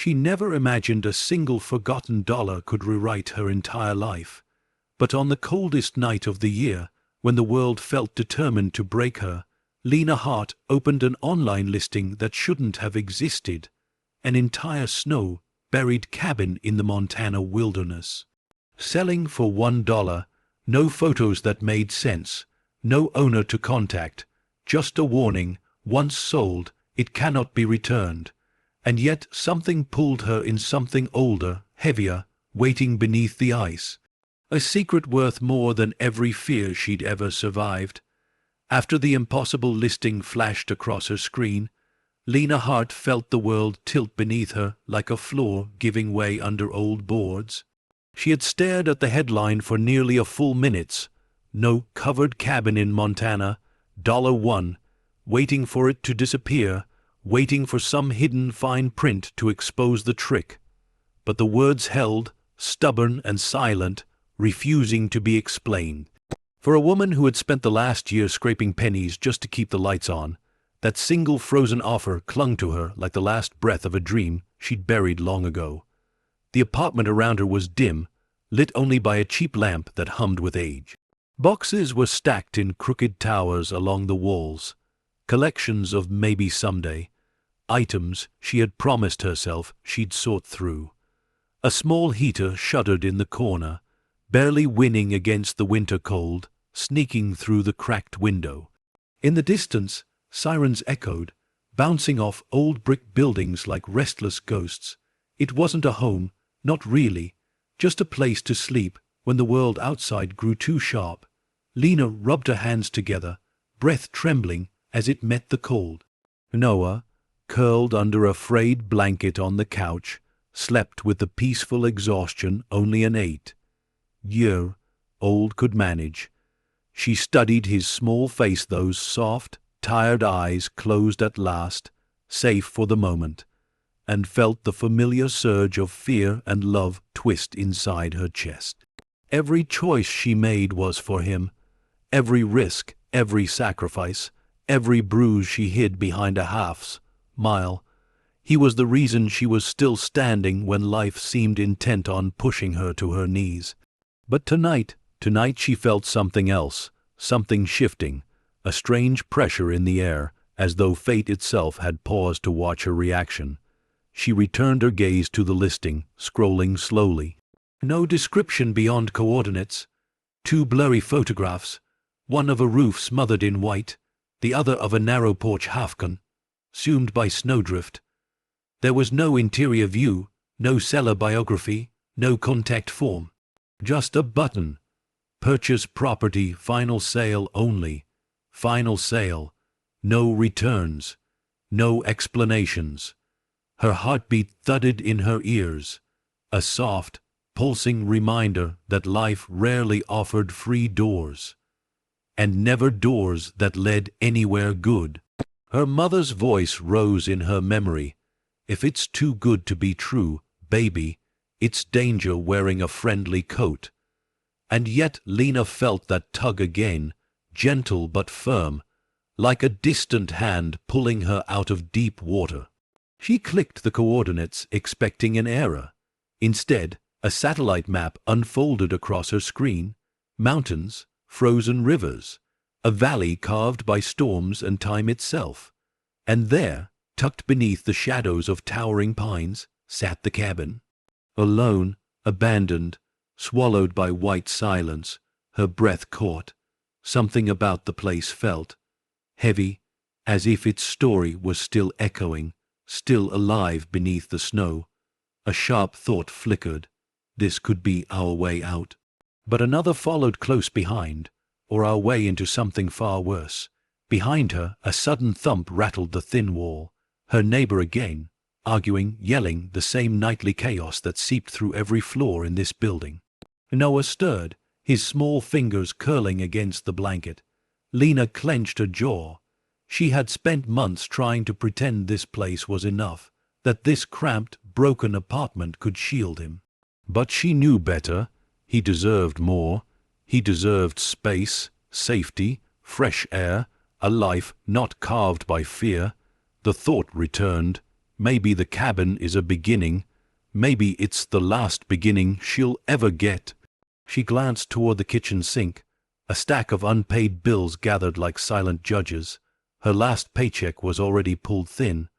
She never imagined a single forgotten dollar could rewrite her entire life. But on the coldest night of the year, when the world felt determined to break her, Lena Hart opened an online listing that shouldn't have existed. An entire snow-buried cabin in the Montana wilderness. Selling for $1, no photos that made sense, no owner to contact, just a warning: once sold, it cannot be returned. And yet something pulled her in, something older, heavier, waiting beneath the ice. A secret worth more than every fear she'd ever survived. After the impossible listing flashed across her screen, Lena Hart felt the world tilt beneath her like a floor giving way under old boards. She had stared at the headline for nearly a full minute. No covered cabin in Montana, $1, waiting for it to disappear, waiting for some hidden fine print to expose the trick. But the words held, stubborn and silent, refusing to be explained. For a woman who had spent the last year scraping pennies just to keep the lights on, that single frozen offer clung to her like the last breath of a dream she'd buried long ago. The apartment around her was dim, lit only by a cheap lamp that hummed with age. Boxes were stacked in crooked towers along the walls, collections of maybe someday, items she had promised herself she'd sort through. A small heater shuddered in the corner, barely winning against the winter cold, sneaking through the cracked window. In the distance, sirens echoed, bouncing off old brick buildings like restless ghosts. It wasn't a home, not really, just a place to sleep when the world outside grew too sharp. Lena rubbed her hands together, breath trembling as it met the cold. Noah, curled under a frayed blanket on the couch, slept with the peaceful exhaustion only an 8-year-old could manage. She studied his small face, those soft, tired eyes closed at last, safe for the moment, and felt the familiar surge of fear and love twist inside her chest. Every choice she made was for him. Every risk, every sacrifice, every bruise she hid behind a half-smile. He was the reason she was still standing when life seemed intent on pushing her to her knees. But tonight she felt something else, something shifting, a strange pressure in the air, as though fate itself had paused to watch her reaction. She returned her gaze to the listing, scrolling slowly. No description beyond coordinates. 2 blurry photographs, one of a roof smothered in white, the other of a narrow porch consumed by snowdrift. There was no interior view, no seller biography, no contact form. Just a button. Purchase property, final sale only. Final sale. No returns. No explanations. Her heartbeat thudded in her ears. A soft, pulsing reminder that life rarely offered free doors. And never doors that led anywhere good. Her mother's voice rose in her memory. If it's too good to be true, baby, it's danger wearing a friendly coat. And yet Lena felt that tug again, gentle but firm, like a distant hand pulling her out of deep water. She clicked the coordinates, expecting an error. Instead, a satellite map unfolded across her screen. Mountains, frozen rivers, a valley carved by storms and time itself. And there, tucked beneath the shadows of towering pines, sat the cabin. Alone, abandoned, swallowed by white silence, her breath caught. Something about the place felt heavy, as if its story was still echoing, still alive beneath the snow. A sharp thought flickered. This could be our way out. But another followed close behind, or our way into something far worse. Behind her, a sudden thump rattled the thin wall. Her neighbor again, arguing, yelling, the same nightly chaos that seeped through every floor in this building. Noah stirred, his small fingers curling against the blanket. Lena clenched her jaw. She had spent months trying to pretend this place was enough, that this cramped, broken apartment could shield him. But she knew better. He deserved more. He deserved space, safety, fresh air, a life not carved by fear. The thought returned, Maybe the cabin is a beginning. Maybe it's the last beginning she'll ever get. She glanced toward the kitchen sink. A stack of unpaid bills gathered like silent judges. Her last paycheck was already pulled thin.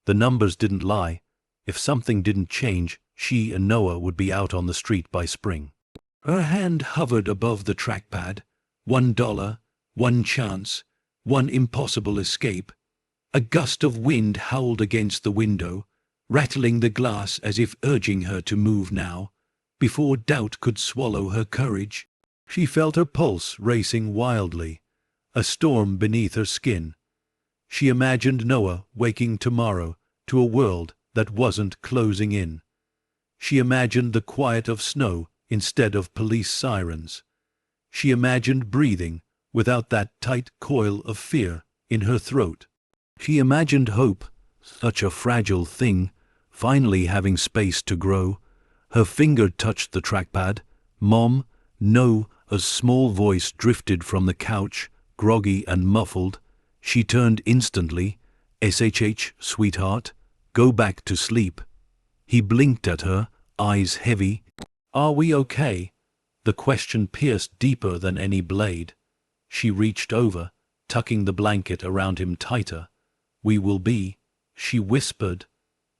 The numbers didn't lie. If something didn't change, she and Noah would be out on the street by spring. Her hand hovered above the trackpad. $1, one chance, one impossible escape. A gust of wind howled against the window, rattling the glass as if urging her to move now, before doubt could swallow her courage. She felt her pulse racing wildly, a storm beneath her skin. She imagined Noah waking tomorrow to a world that wasn't closing in. She imagined the quiet of snow instead of police sirens. She imagined breathing without that tight coil of fear in her throat. She imagined hope, such a fragile thing, finally having space to grow. Her finger touched the trackpad. "Mom, no," a small voice drifted from the couch, groggy and muffled. She turned instantly. "SHH, sweetheart, go back to sleep." He blinked at her, eyes heavy. "Are we okay?" The question pierced deeper than any blade. She reached over, tucking the blanket around him tighter. "We will be," she whispered.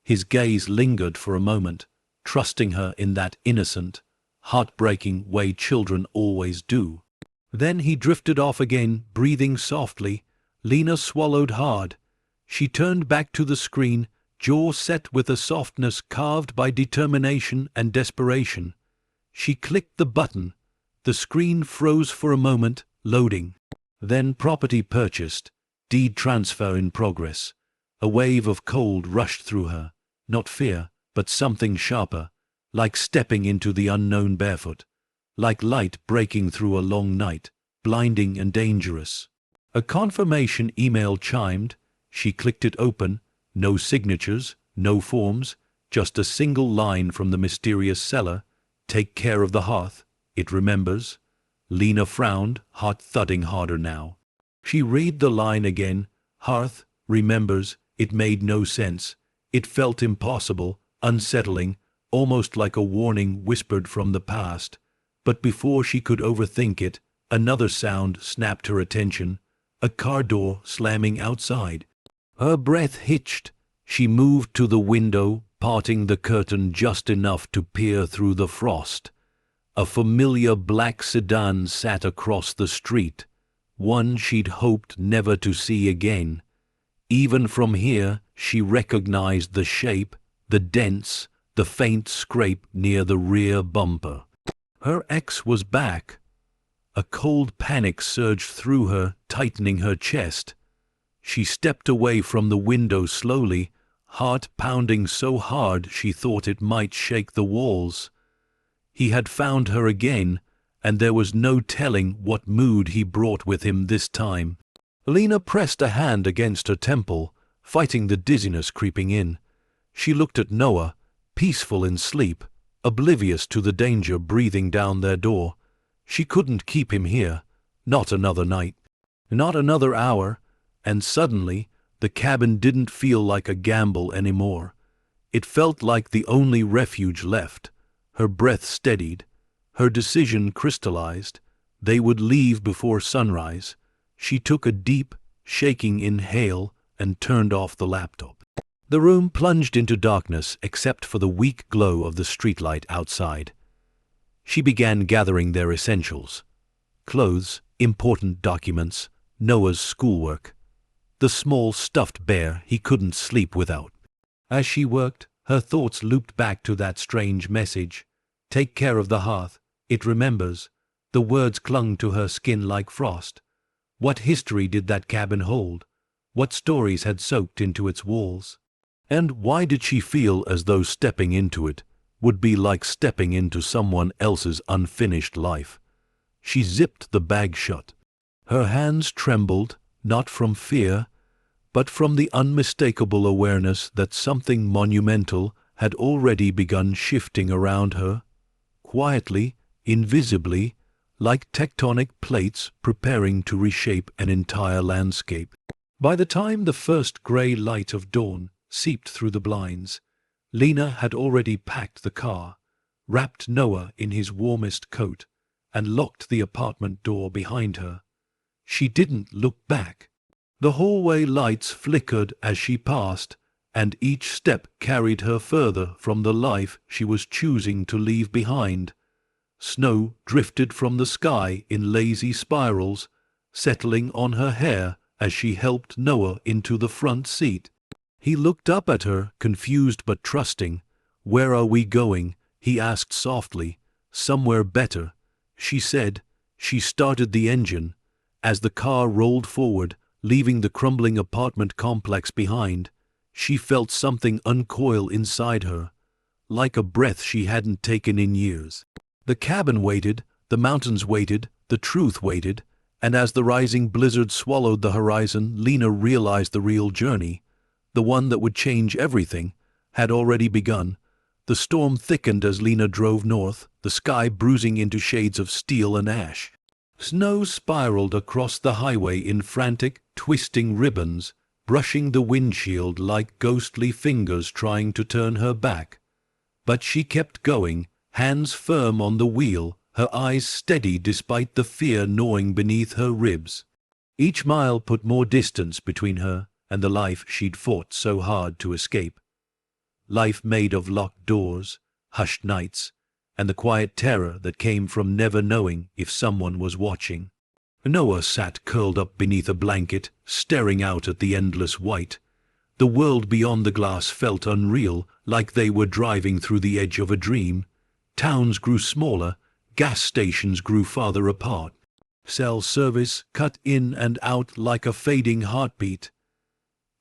His gaze lingered for a moment, trusting her in that innocent, heartbreaking way children always do. Then he drifted off again, breathing softly. Lena swallowed hard. She turned back to the screen, jaw set with a softness carved by determination and desperation. She clicked the button. The screen froze for a moment, loading. Then property purchased, deed transfer in progress. A wave of cold rushed through her. Not fear, but something sharper, like stepping into the unknown barefoot, like light breaking through a long night, blinding and dangerous. A confirmation email chimed. She clicked it open. No signatures, no forms, just a single line from the mysterious seller. "Take care of the hearth, it remembers." Lena frowned, heart thudding harder now. She read the line again. Hearth, remembers. It made no sense. It felt impossible, unsettling, almost like a warning whispered from the past. But before she could overthink it, another sound snapped her attention. A car door slamming outside. Her breath hitched. She moved to the window, parting the curtain just enough to peer through the frost. A familiar black sedan sat across the street, one she'd hoped never to see again. Even from here, she recognized the shape, the dents, the faint scrape near the rear bumper. Her ex was back. A cold panic surged through her, tightening her chest. She stepped away from the window slowly, heart pounding so hard she thought it might shake the walls. He had found her again, and there was no telling what mood he brought with him this time. Lena pressed a hand against her temple, fighting the dizziness creeping in. She looked at Noah, peaceful in sleep, oblivious to the danger breathing down their door. She couldn't keep him here, not another night, not another hour, and suddenly the cabin didn't feel like a gamble anymore. It felt like the only refuge left. Her breath steadied, her decision crystallized. They would leave before sunrise. She took a deep, shaking inhale and turned off the laptop. The room plunged into darkness except for the weak glow of the streetlight outside. She began gathering their essentials. Clothes, important documents, Noah's schoolwork. The small stuffed bear he couldn't sleep without. As she worked, her thoughts looped back to that strange message. "Take care of the hearth, it remembers." The words clung to her skin like frost. What history did that cabin hold? What stories had soaked into its walls? And why did she feel as though stepping into it would be like stepping into someone else's unfinished life? She zipped the bag shut. Her hands trembled, not from fear, but from the unmistakable awareness that something monumental had already begun shifting around her, quietly, invisibly, like tectonic plates preparing to reshape an entire landscape. By the time the first gray light of dawn seeped through the blinds. Lena had already packed the car, wrapped Noah in his warmest coat, and locked the apartment door behind her. She didn't look back. The hallway lights flickered as she passed, and each step carried her further from the life she was choosing to leave behind. Snow drifted from the sky in lazy spirals, settling on her hair as she helped Noah into the front seat. He looked up at her, confused but trusting. "Where are we going?" he asked softly. "Somewhere better," she said. She started the engine. As the car rolled forward, leaving the crumbling apartment complex behind, she felt something uncoil inside her, like a breath she hadn't taken in years. The cabin waited, the mountains waited, the truth waited, and as the rising blizzard swallowed the horizon, Lena realized the real journey, the one that would change everything, had already begun. The storm thickened as Lena drove north, the sky bruising into shades of steel and ash. Snow spiraled across the highway in frantic, twisting ribbons, brushing the windshield like ghostly fingers trying to turn her back. But she kept going, hands firm on the wheel, her eyes steady despite the fear gnawing beneath her ribs. Each mile put more distance between her and the life she'd fought so hard to escape. Life made of locked doors, hushed nights, and the quiet terror that came from never knowing if someone was watching. Noah sat curled up beneath a blanket, staring out at the endless white. The world beyond the glass felt unreal, like they were driving through the edge of a dream. Towns grew smaller, gas stations grew farther apart. Cell service cut in and out like a fading heartbeat.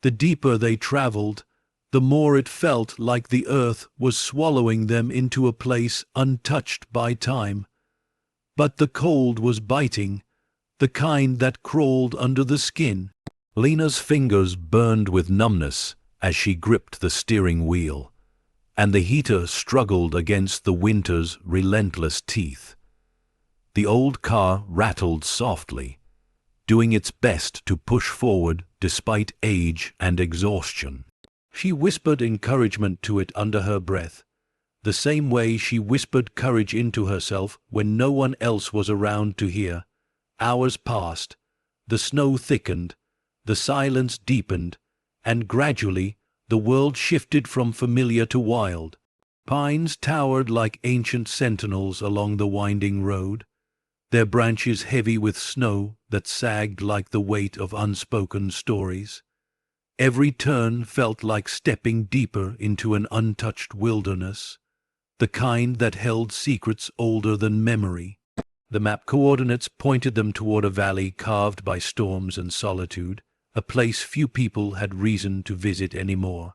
The deeper they traveled, the more it felt like the earth was swallowing them into a place untouched by time. But the cold was biting, the kind that crawled under the skin. Lena's fingers burned with numbness as she gripped the steering wheel, and the heater struggled against the winter's relentless teeth. The old car rattled softly, doing its best to push forward despite age and exhaustion. She whispered encouragement to it under her breath, the same way she whispered courage into herself when no one else was around to hear. Hours passed, the snow thickened, the silence deepened, and gradually the world shifted from familiar to wild. Pines towered like ancient sentinels along the winding road, their branches heavy with snow that sagged like the weight of unspoken stories. Every turn felt like stepping deeper into an untouched wilderness, the kind that held secrets older than memory. The map coordinates pointed them toward a valley carved by storms and solitude, a place few people had reason to visit anymore.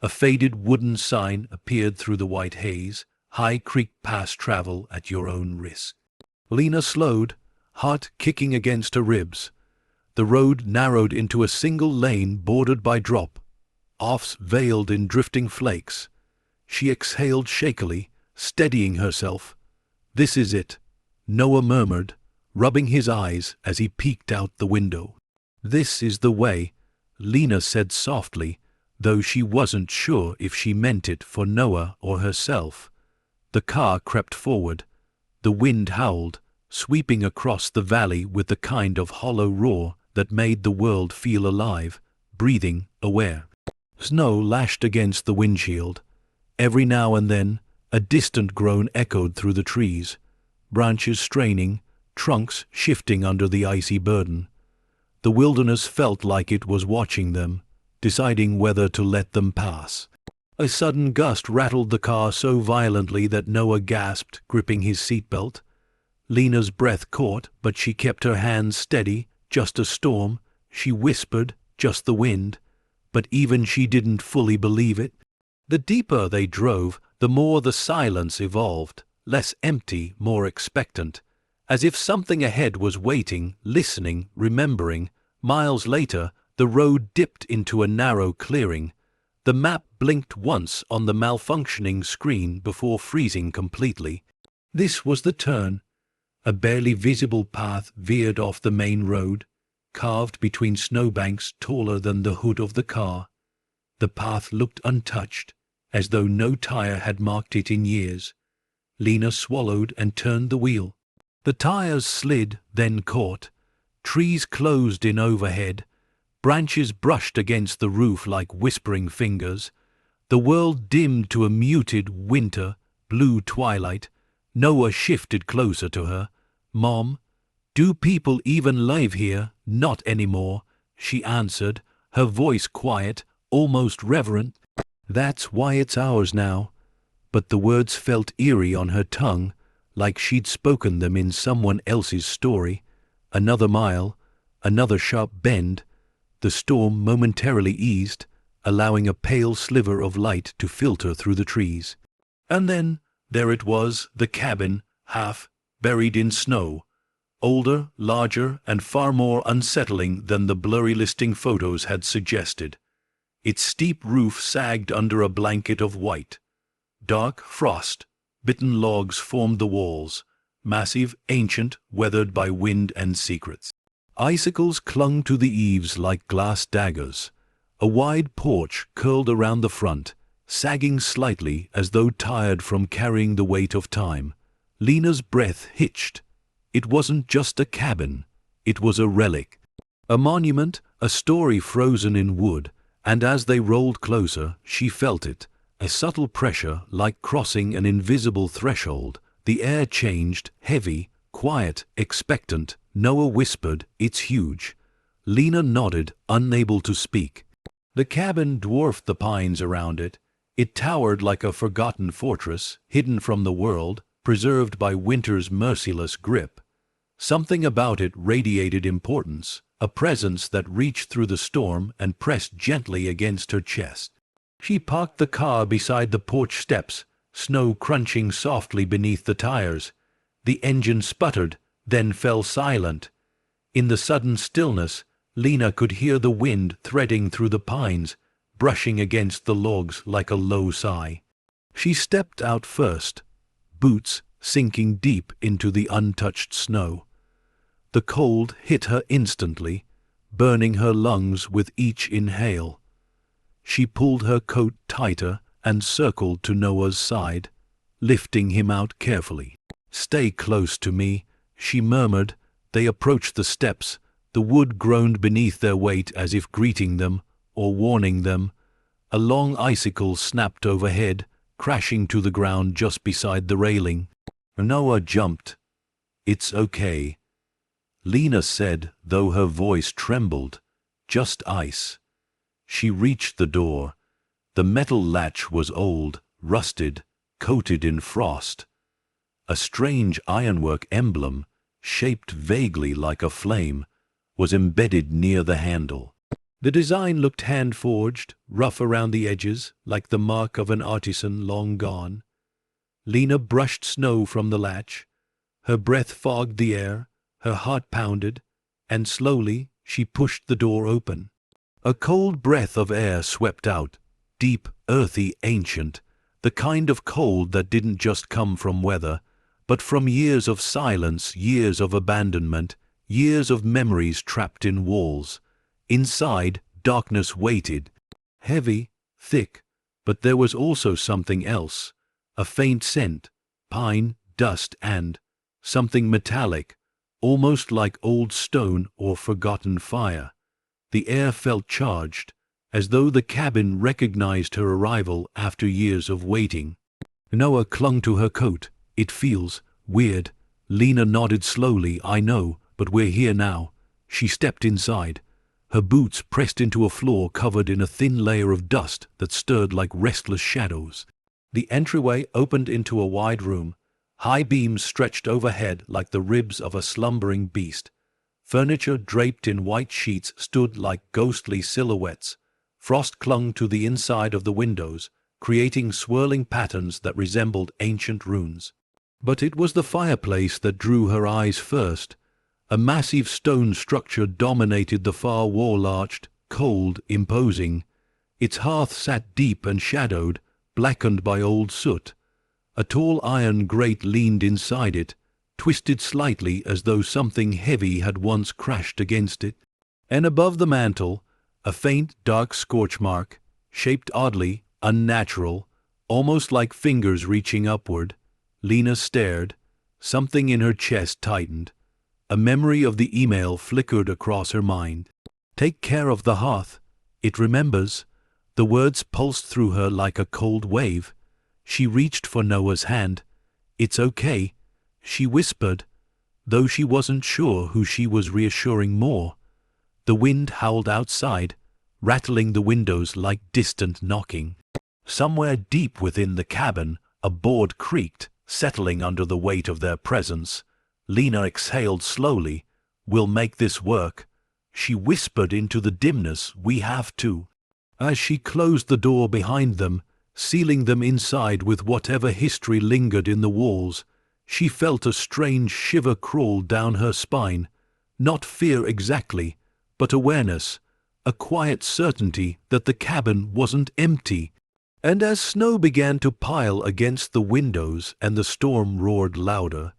A faded wooden sign appeared through the white haze, "High Creek Pass, travel at your own risk." Lena slowed, heart kicking against her ribs. The road narrowed into a single lane bordered by drop-offs veiled in drifting flakes. She exhaled shakily, steadying herself. "This is it," Noah murmured, rubbing his eyes as he peeked out the window. "This is the way," Lena said softly, though she wasn't sure if she meant it for Noah or herself. The car crept forward. The wind howled, sweeping across the valley with the kind of hollow roar that made the world feel alive, breathing, aware. Snow lashed against the windshield. Every now and then, a distant groan echoed through the trees, branches straining, trunks shifting under the icy burden. The wilderness felt like it was watching them, deciding whether to let them pass. A sudden gust rattled the car so violently that Noah gasped, gripping his seatbelt. Lena's breath caught, but she kept her hands steady. "Just a storm," she whispered, "just the wind." But even she didn't fully believe it. The deeper they drove, the more the silence evolved, less empty, more expectant, as if something ahead was waiting, listening, remembering. Miles later, the road dipped into a narrow clearing. The map blinked once on the malfunctioning screen before freezing completely. This was the turn. A barely visible path veered off the main road, carved between snowbanks taller than the hood of the car. The path looked untouched, as though no tire had marked it in years. Lena swallowed and turned the wheel. The tires slid, then caught. Trees closed in overhead. Branches brushed against the roof like whispering fingers. The world dimmed to a muted winter, blue twilight. Noah shifted closer to her. "Mom, do people even live here?" "Not anymore," she answered, her voice quiet, almost reverent. "That's why it's ours now." But the words felt eerie on her tongue, like she'd spoken them in someone else's story. Another mile, another sharp bend. The storm momentarily eased, allowing a pale sliver of light to filter through the trees. And then, there it was, the cabin, half buried in snow. Older, larger, and far more unsettling than the blurry listing photos had suggested. Its steep roof sagged under a blanket of white. Dark frost, bitten logs formed the walls, massive, ancient, weathered by wind and secrets. Icicles clung to the eaves like glass daggers. A wide porch curled around the front, sagging slightly as though tired from carrying the weight of time. Lena's breath hitched. It wasn't just a cabin. It was a relic. A monument, a story frozen in wood, and as they rolled closer, she felt it. A subtle pressure, like crossing an invisible threshold. The air changed, heavy, quiet, expectant. Noah whispered, "It's huge." Lena nodded, unable to speak. The cabin dwarfed the pines around it. It towered like a forgotten fortress, hidden from the world, preserved by winter's merciless grip. Something about it radiated importance, a presence that reached through the storm and pressed gently against her chest. She parked the car beside the porch steps, snow crunching softly beneath the tires. The engine sputtered, then fell silent. In the sudden stillness, Lena could hear the wind threading through the pines, brushing against the logs like a low sigh. She stepped out first, boots sinking deep into the untouched snow. The cold hit her instantly, burning her lungs with each inhale. She pulled her coat tighter and circled to Noah's side, lifting him out carefully. "Stay close to me," she murmured. They approached the steps. The wood groaned beneath their weight as if greeting them or warning them. A long icicle snapped overhead, crashing to the ground just beside the railing. Noah jumped. "It's okay," Lena said, though her voice trembled. "Just ice." She reached the door. The metal latch was old, rusted, coated in frost. A strange ironwork emblem, shaped vaguely like a flame, was embedded near the handle. The design looked hand-forged, rough around the edges, like the mark of an artisan long gone. Lena brushed snow from the latch. Her breath fogged the air, her heart pounded, and slowly she pushed the door open. A cold breath of air swept out, deep, earthy, ancient, the kind of cold that didn't just come from weather, but from years of silence, years of abandonment, years of memories trapped in walls. Inside, darkness waited, heavy, thick, but there was also something else, a faint scent, pine, dust, and something metallic, almost like old stone or forgotten fire. The air felt charged, as though the cabin recognized her arrival after years of waiting. Noah clung to her coat. "It feels weird." Lena nodded slowly. "I know, but we're here now." She stepped inside. Her boots pressed into a floor covered in a thin layer of dust that stirred like restless shadows. The entryway opened into a wide room. High beams stretched overhead like the ribs of a slumbering beast. Furniture draped in white sheets stood like ghostly silhouettes. Frost clung to the inside of the windows, creating swirling patterns that resembled ancient runes. But it was the fireplace that drew her eyes first. A massive stone structure dominated the far wall, arched, cold, imposing. Its hearth sat deep and shadowed, blackened by old soot. A tall iron grate leaned inside it, twisted slightly as though something heavy had once crashed against it. And above the mantel, a faint, dark scorch mark, shaped oddly, unnatural, almost like fingers reaching upward. Lena stared. Something in her chest tightened. A memory of the email flickered across her mind. "Take care of the hearth. It remembers." The words pulsed through her like a cold wave. She reached for Noah's hand. "It's okay," she whispered, though she wasn't sure who she was reassuring more. The wind howled outside, rattling the windows like distant knocking. Somewhere deep within the cabin, a board creaked, settling under the weight of their presence. Lena exhaled slowly. "We'll make this work," she whispered into the dimness. "We have to." As she closed the door behind them, sealing them inside with whatever history lingered in the walls, she felt a strange shiver crawl down her spine. Not fear exactly, but awareness, a quiet certainty that the cabin wasn't empty. And as snow began to pile against the windows and the storm roared louder,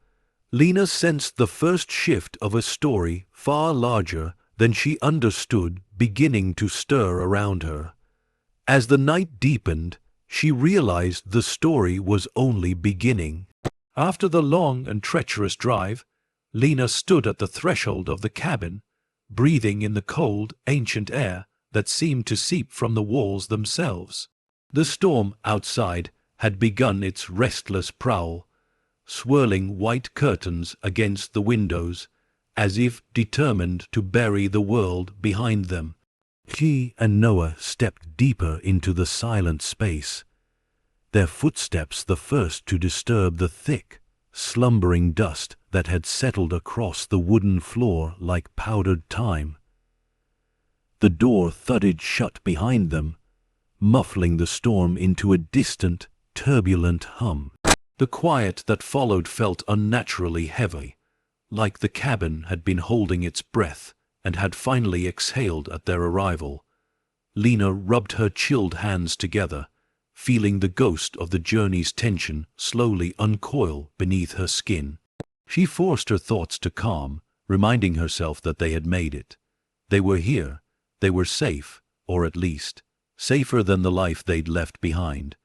Lena sensed the first shift of a story far larger than she understood beginning to stir around her. As the night deepened, she realized the story was only beginning. After the long and treacherous drive, Lena stood at the threshold of the cabin, breathing in the cold, ancient air that seemed to seep from the walls themselves. The storm outside had begun its restless prowl, swirling white curtains against the windows, as if determined to bury the world behind them. She and Noah stepped deeper into the silent space, their footsteps the first to disturb the thick, slumbering dust that had settled across the wooden floor like powdered time. The door thudded shut behind them, muffling the storm into a distant, turbulent hum. The quiet that followed felt unnaturally heavy, like the cabin had been holding its breath and had finally exhaled at their arrival. Lena rubbed her chilled hands together, feeling the ghost of the journey's tension slowly uncoil beneath her skin. She forced her thoughts to calm, reminding herself that they had made it. They were here. They were safe, or at least, safer than the life they'd left behind.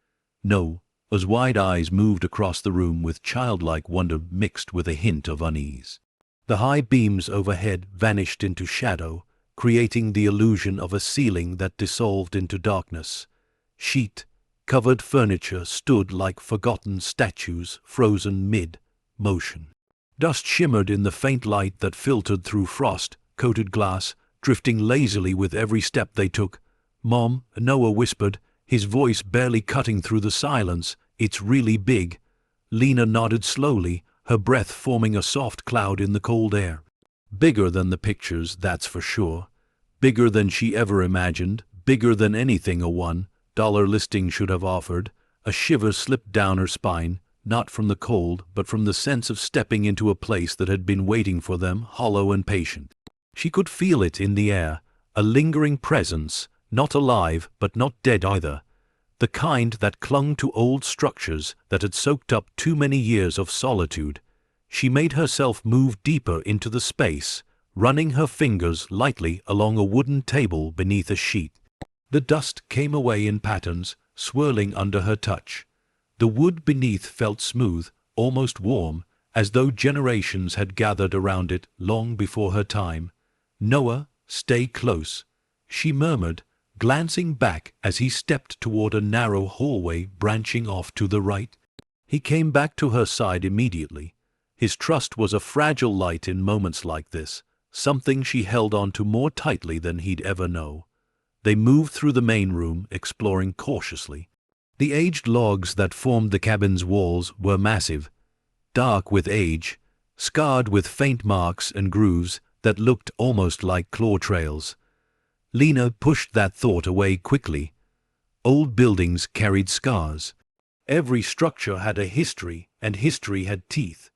Noah's wide eyes moved across the room with childlike wonder mixed with a hint of unease. The high beams overhead vanished into shadow, creating the illusion of a ceiling that dissolved into darkness. Sheet-covered furniture stood like forgotten statues frozen mid-motion. Dust shimmered in the faint light that filtered through frost-coated glass, drifting lazily with every step they took. "Mom," Noah whispered, his voice barely cutting through the silence. "It's really big." Lena nodded slowly, her breath forming a soft cloud in the cold air. Bigger than the pictures, that's for sure. Bigger than she ever imagined, bigger than anything a $1 listing should have offered. A shiver slipped down her spine, not from the cold, but from the sense of stepping into a place that had been waiting for them, hollow and patient. She could feel it in the air, a lingering presence, not alive but not dead either. The kind that clung to old structures that had soaked up too many years of solitude. She made herself move deeper into the space, running her fingers lightly along a wooden table beneath a sheet. The dust came away in patterns, swirling under her touch. The wood beneath felt smooth, almost warm, as though generations had gathered around it long before her time. "Noah, stay close," she murmured, glancing back as he stepped toward a narrow hallway branching off to the right. He came back to her side immediately. His trust was a fragile light in moments like this, something she held on to more tightly than he'd ever know. They moved through the main room, exploring cautiously. The aged logs that formed the cabin's walls were massive, dark with age, scarred with faint marks and grooves that looked almost like claw trails. Lena pushed that thought away quickly. Old buildings carried scars. Every structure had a history, and history had teeth.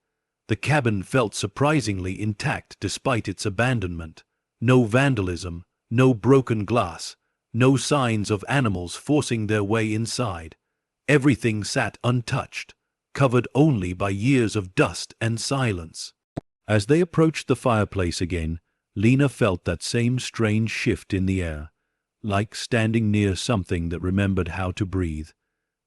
The cabin felt surprisingly intact despite its abandonment. No vandalism, no broken glass, no signs of animals forcing their way inside. Everything sat untouched, covered only by years of dust and silence. As they approached the fireplace again, Lena felt that same strange shift in the air. like standing near something that remembered how to breathe.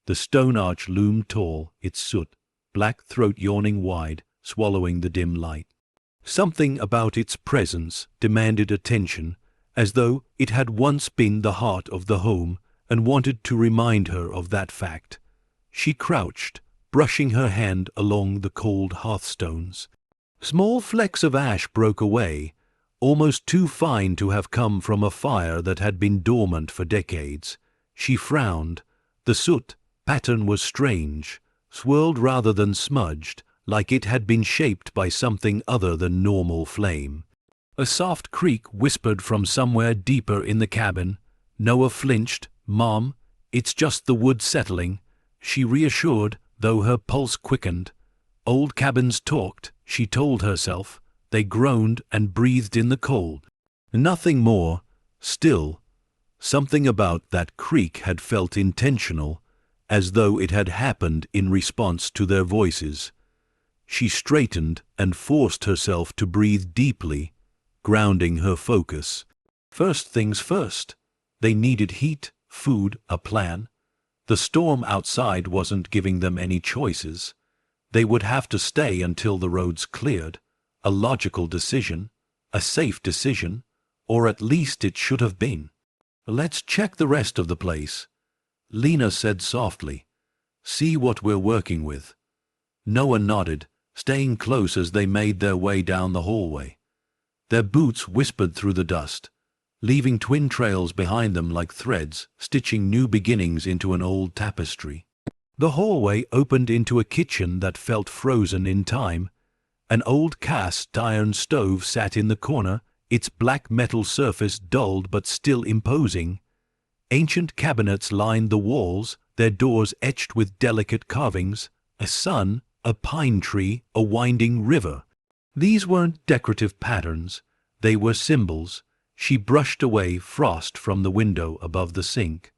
The stone arch loomed tall, its soot, black throat yawning wide, swallowing the dim light. Something about its presence demanded attention, as though it had once been the heart of the home and wanted to remind her of that fact. She crouched, brushing her hand along the cold hearthstones. Small flecks of ash broke away, almost too fine to have come from a fire that had been dormant for decades. She frowned. The soot pattern was strange, swirled rather than smudged, like it had been shaped by something other than normal flame. A soft creak whispered from somewhere deeper in the cabin. Noah flinched. "Mom, it's just the wood settling," she reassured, though her pulse quickened. Old cabins talked, she told herself. They groaned and breathed in the cold. Nothing more. Still, something about that creak had felt intentional, as though it had happened in response to their voices. She straightened and forced herself to breathe deeply, grounding her focus. First things first. They needed heat, food, a plan. The storm outside wasn't giving them any choices. They would have to stay until the roads cleared. A logical decision, a safe decision, or at least it should have been. "Let's check the rest of the place," Lena said softly. "See what we're working with." Noah nodded, staying close as they made their way down the hallway. Their boots whispered through the dust, leaving twin trails behind them like threads, stitching new beginnings into an old tapestry. The hallway opened into a kitchen that felt frozen in time. An old cast iron stove sat in the corner, its black metal surface dulled but still imposing. Ancient cabinets lined the walls, their doors etched with delicate carvings, a sun, a pine tree, a winding river. These weren't decorative patterns, they were symbols. She brushed away frost from the window above the sink.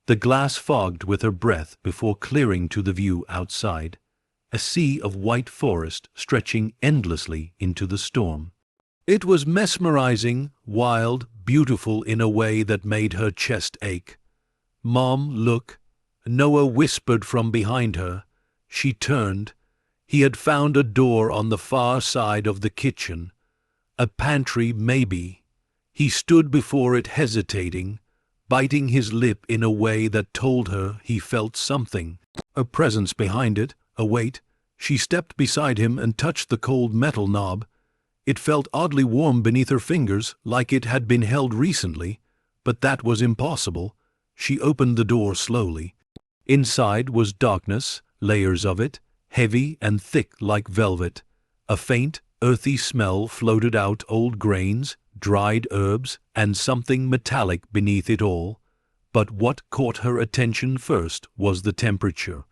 The glass fogged with her breath before clearing to the view outside. A sea of white forest stretching endlessly into the storm. It was mesmerizing, wild, beautiful in a way that made her chest ache. "Mom, look," Noah whispered from behind her. She turned. He had found a door on the far side of the kitchen. A pantry, maybe. He stood before it hesitating, biting his lip in a way that told her he felt something. A presence behind it, a weight. She stepped beside him and touched the cold metal knob. It felt oddly warm beneath her fingers, like it had been held recently, but that was impossible. She opened the door slowly. Inside was darkness, layers of it, heavy and thick like velvet. A faint, earthy smell floated out, old grains, dried herbs, and something metallic beneath it all. But what caught her attention first was the temperature.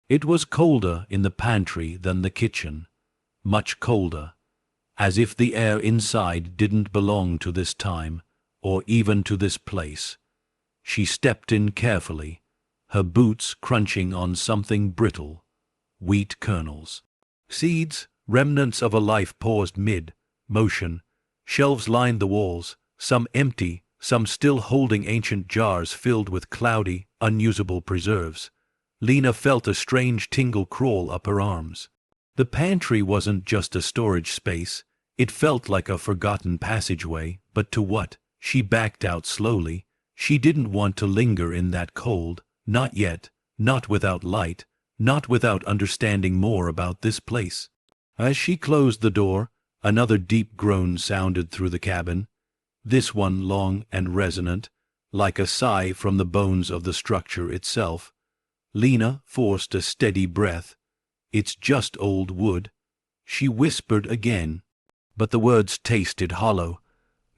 It was colder in the pantry than the kitchen. Much colder. As if the air inside didn't belong to this time, or even to this place. She stepped in carefully, her boots crunching on something brittle. Wheat kernels. Seeds, remnants of a life paused mid-motion. Shelves lined the walls, some empty, some still holding ancient jars filled with cloudy, unusable preserves. Lena felt a strange tingle crawl up her arms. The pantry wasn't just a storage space. It felt like a forgotten passageway, but to what? She backed out slowly. She didn't want to linger in that cold, not yet, not without light, not without understanding more about this place. As she closed the door, another deep groan sounded through the cabin, this one long and resonant, like a sigh from the bones of the structure itself. Lena forced a steady breath. "It's just old wood," she whispered again. But the words tasted hollow.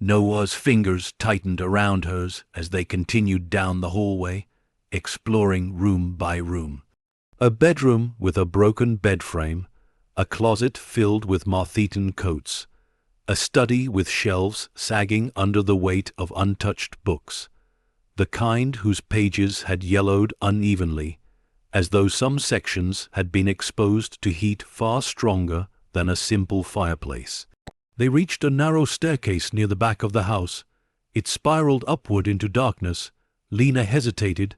Noah's fingers tightened around hers as they continued down the hallway, exploring room by room. A bedroom with a broken bed frame, a closet filled with moth-eaten coats, a study with shelves sagging under the weight of untouched books, the kind whose pages had yellowed unevenly, as though some sections had been exposed to heat far stronger than a simple fireplace. They reached a narrow staircase near the back of the house. It spiraled upward into darkness. Lena hesitated.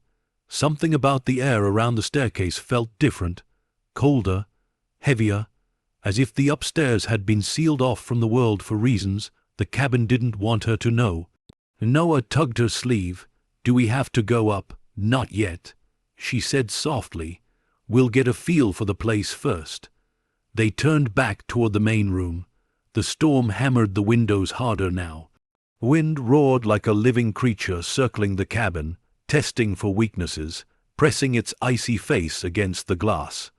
Something about the air around the staircase felt different, colder, heavier, as if the upstairs had been sealed off from the world for reasons the cabin didn't want her to know. Noah tugged her sleeve. "Do we have to go up?" "Not yet," she said softly. "We'll get a feel for the place first." They turned back toward the main room. The storm hammered the windows harder now. Wind roared like a living creature circling the cabin, testing for weaknesses, pressing its icy face against the glass.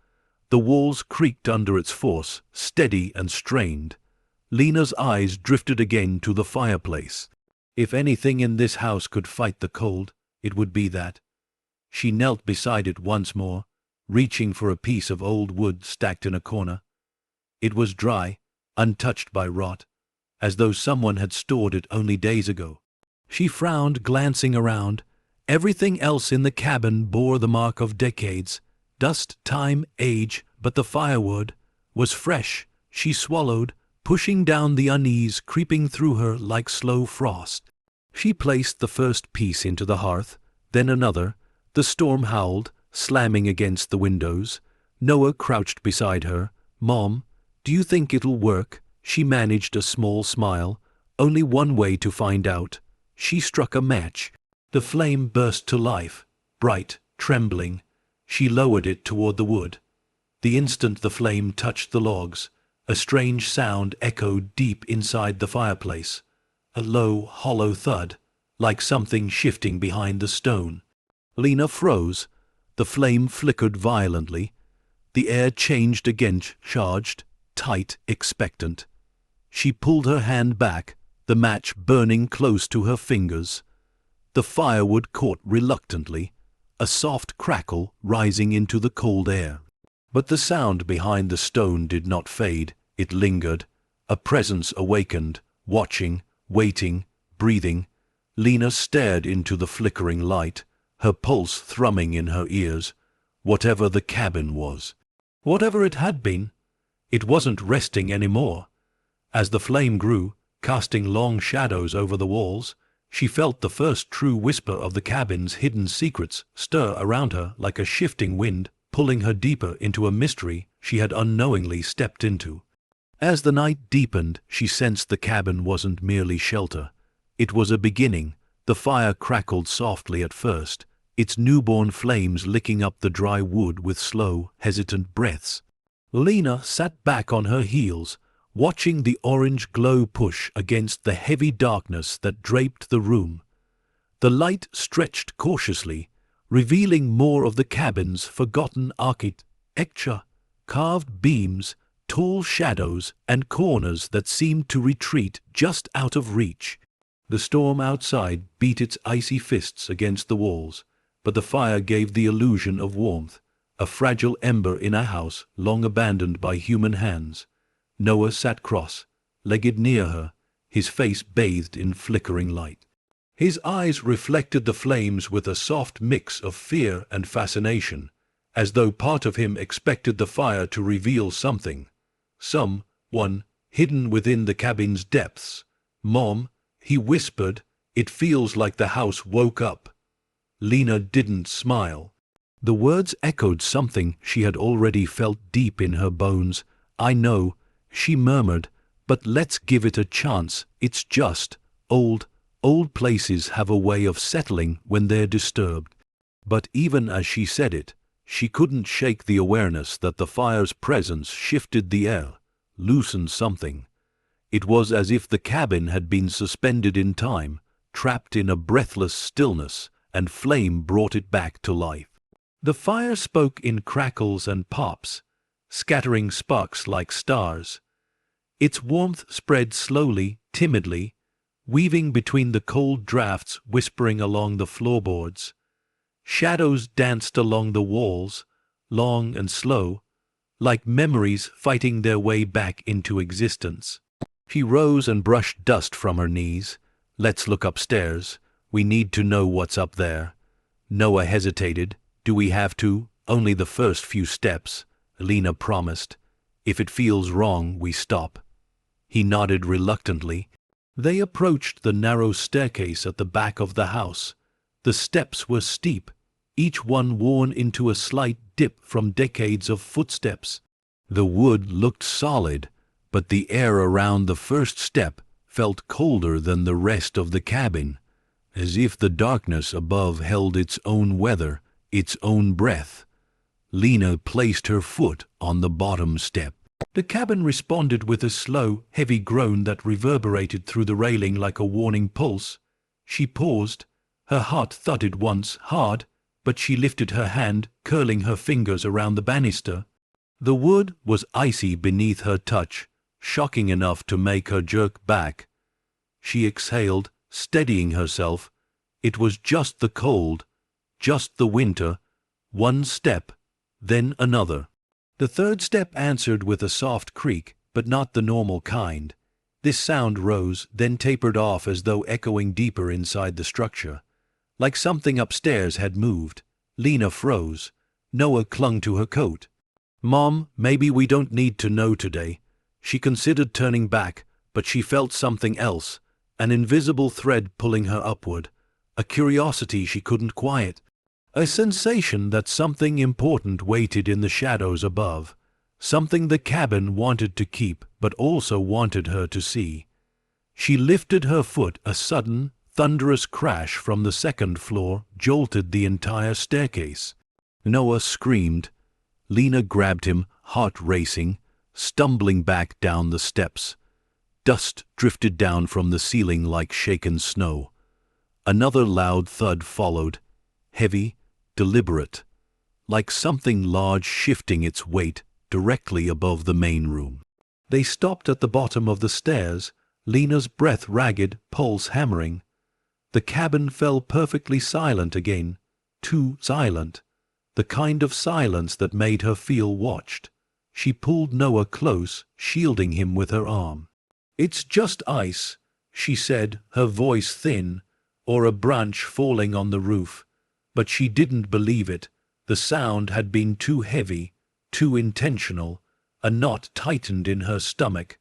The walls creaked under its force, steady and strained. Lena's eyes drifted again to the fireplace. If anything in this house could fight the cold, it would be that. She knelt beside it once more, reaching for a piece of old wood stacked in a corner. It was dry, untouched by rot, as though someone had stored it only days ago. She frowned, glancing around. Everything else in the cabin bore the mark of decades, dust, time, age, but the firewood was fresh. She swallowed, pushing down the unease creeping through her like slow frost. She placed the first piece into the hearth, then another. The storm howled, slamming against the windows. Noah crouched beside her. "Mom, do you think it'll work?" She managed a small smile. "Only one way to find out." She struck a match. The flame burst to life, bright, trembling. She lowered it toward the wood. The instant the flame touched the logs, a strange sound echoed deep inside the fireplace. A low, hollow thud, like something shifting behind the stone. Lena froze. The flame flickered violently. The air changed again, charged, tight, expectant. She pulled her hand back, the match burning close to her fingers. The firewood caught reluctantly, a soft crackle rising into the cold air. But the sound behind the stone did not fade. It lingered. A presence awakened, watching, waiting, breathing. Lena stared into the flickering light, her pulse thrumming in her ears. Whatever the cabin was, whatever it had been, it wasn't resting anymore. As the flame grew, casting long shadows over the walls, she felt the first true whisper of the cabin's hidden secrets stir around her like a shifting wind, pulling her deeper into a mystery she had unknowingly stepped into. As the night deepened, she sensed the cabin wasn't merely shelter. It was a beginning. The fire crackled softly at first, its newborn flames licking up the dry wood with slow, hesitant breaths. Lena sat back on her heels, watching the orange glow push against the heavy darkness that draped the room. The light stretched cautiously, revealing more of the cabin's forgotten architecture, carved beams, tall shadows, and corners that seemed to retreat just out of reach. The storm outside beat its icy fists against the walls, but the fire gave the illusion of warmth, a fragile ember in a house long abandoned by human hands. Noah sat cross-legged near her, his face bathed in flickering light. His eyes reflected the flames with a soft mix of fear and fascination, as though part of him expected the fire to reveal something. Someone hidden within the cabin's depths. "Mom," he whispered, "it feels like the house woke up." Lena didn't smile. The words echoed something she had already felt deep in her bones. "I know," she murmured, "but let's give it a chance. It's just old places have a way of settling when they're disturbed." But even as she said it, she couldn't shake the awareness that the fire's presence shifted the air, loosened something. It was as if the cabin had been suspended in time, trapped in a breathless stillness, and flame brought it back to life. The fire spoke in crackles and pops, scattering sparks like stars. Its warmth spread slowly, timidly, weaving between the cold drafts, whispering along the floorboards. Shadows danced along the walls, long and slow, like memories fighting their way back into existence. She rose and brushed dust from her knees. "Let's look upstairs. We need to know what's up there." Noah hesitated. "Do we have to?" "Only the first few steps," Lena promised. "If it feels wrong, we stop." He nodded reluctantly. They approached the narrow staircase at the back of the house. The steps were steep, each one worn into a slight dip from decades of footsteps. The wood looked solid, but the air around the first step felt colder than the rest of the cabin, as if the darkness above held its own weather, its own breath. Lena placed her foot on the bottom step. The cabin responded with a slow, heavy groan that reverberated through the railing like a warning pulse. She paused. Her heart thudded once, hard, but she lifted her hand, curling her fingers around the banister. The wood was icy beneath her touch, shocking enough to make her jerk back. She exhaled, steadying herself. It was just the cold, just the winter. One step, then another. The third step answered with a soft creak, but not the normal kind. This sound rose, then tapered off as though echoing deeper inside the structure. Like something upstairs had moved. Lena froze. Noah clung to her coat. "Mom, maybe we don't need to know today." She considered turning back, but she felt something else, an invisible thread pulling her upward, a curiosity she couldn't quiet, a sensation that something important waited in the shadows above, something the cabin wanted to keep but also wanted her to see. She lifted her foot. A sudden, thunderous crash from the second floor jolted the entire staircase. Noah screamed. Lena grabbed him, heart racing, stumbling back down the steps. Dust drifted down from the ceiling like shaken snow. Another loud thud followed, heavy, deliberate, like something large shifting its weight directly above the main room. They stopped at the bottom of the stairs, Lena's breath ragged, pulse hammering. The cabin fell perfectly silent again, too silent. The kind of silence that made her feel watched. She pulled Noah close, shielding him with her arm. "It's just ice," she said, her voice thin, or a branch falling on the roof. But she didn't believe it. The sound had been too heavy, too intentional. A knot tightened in her stomach.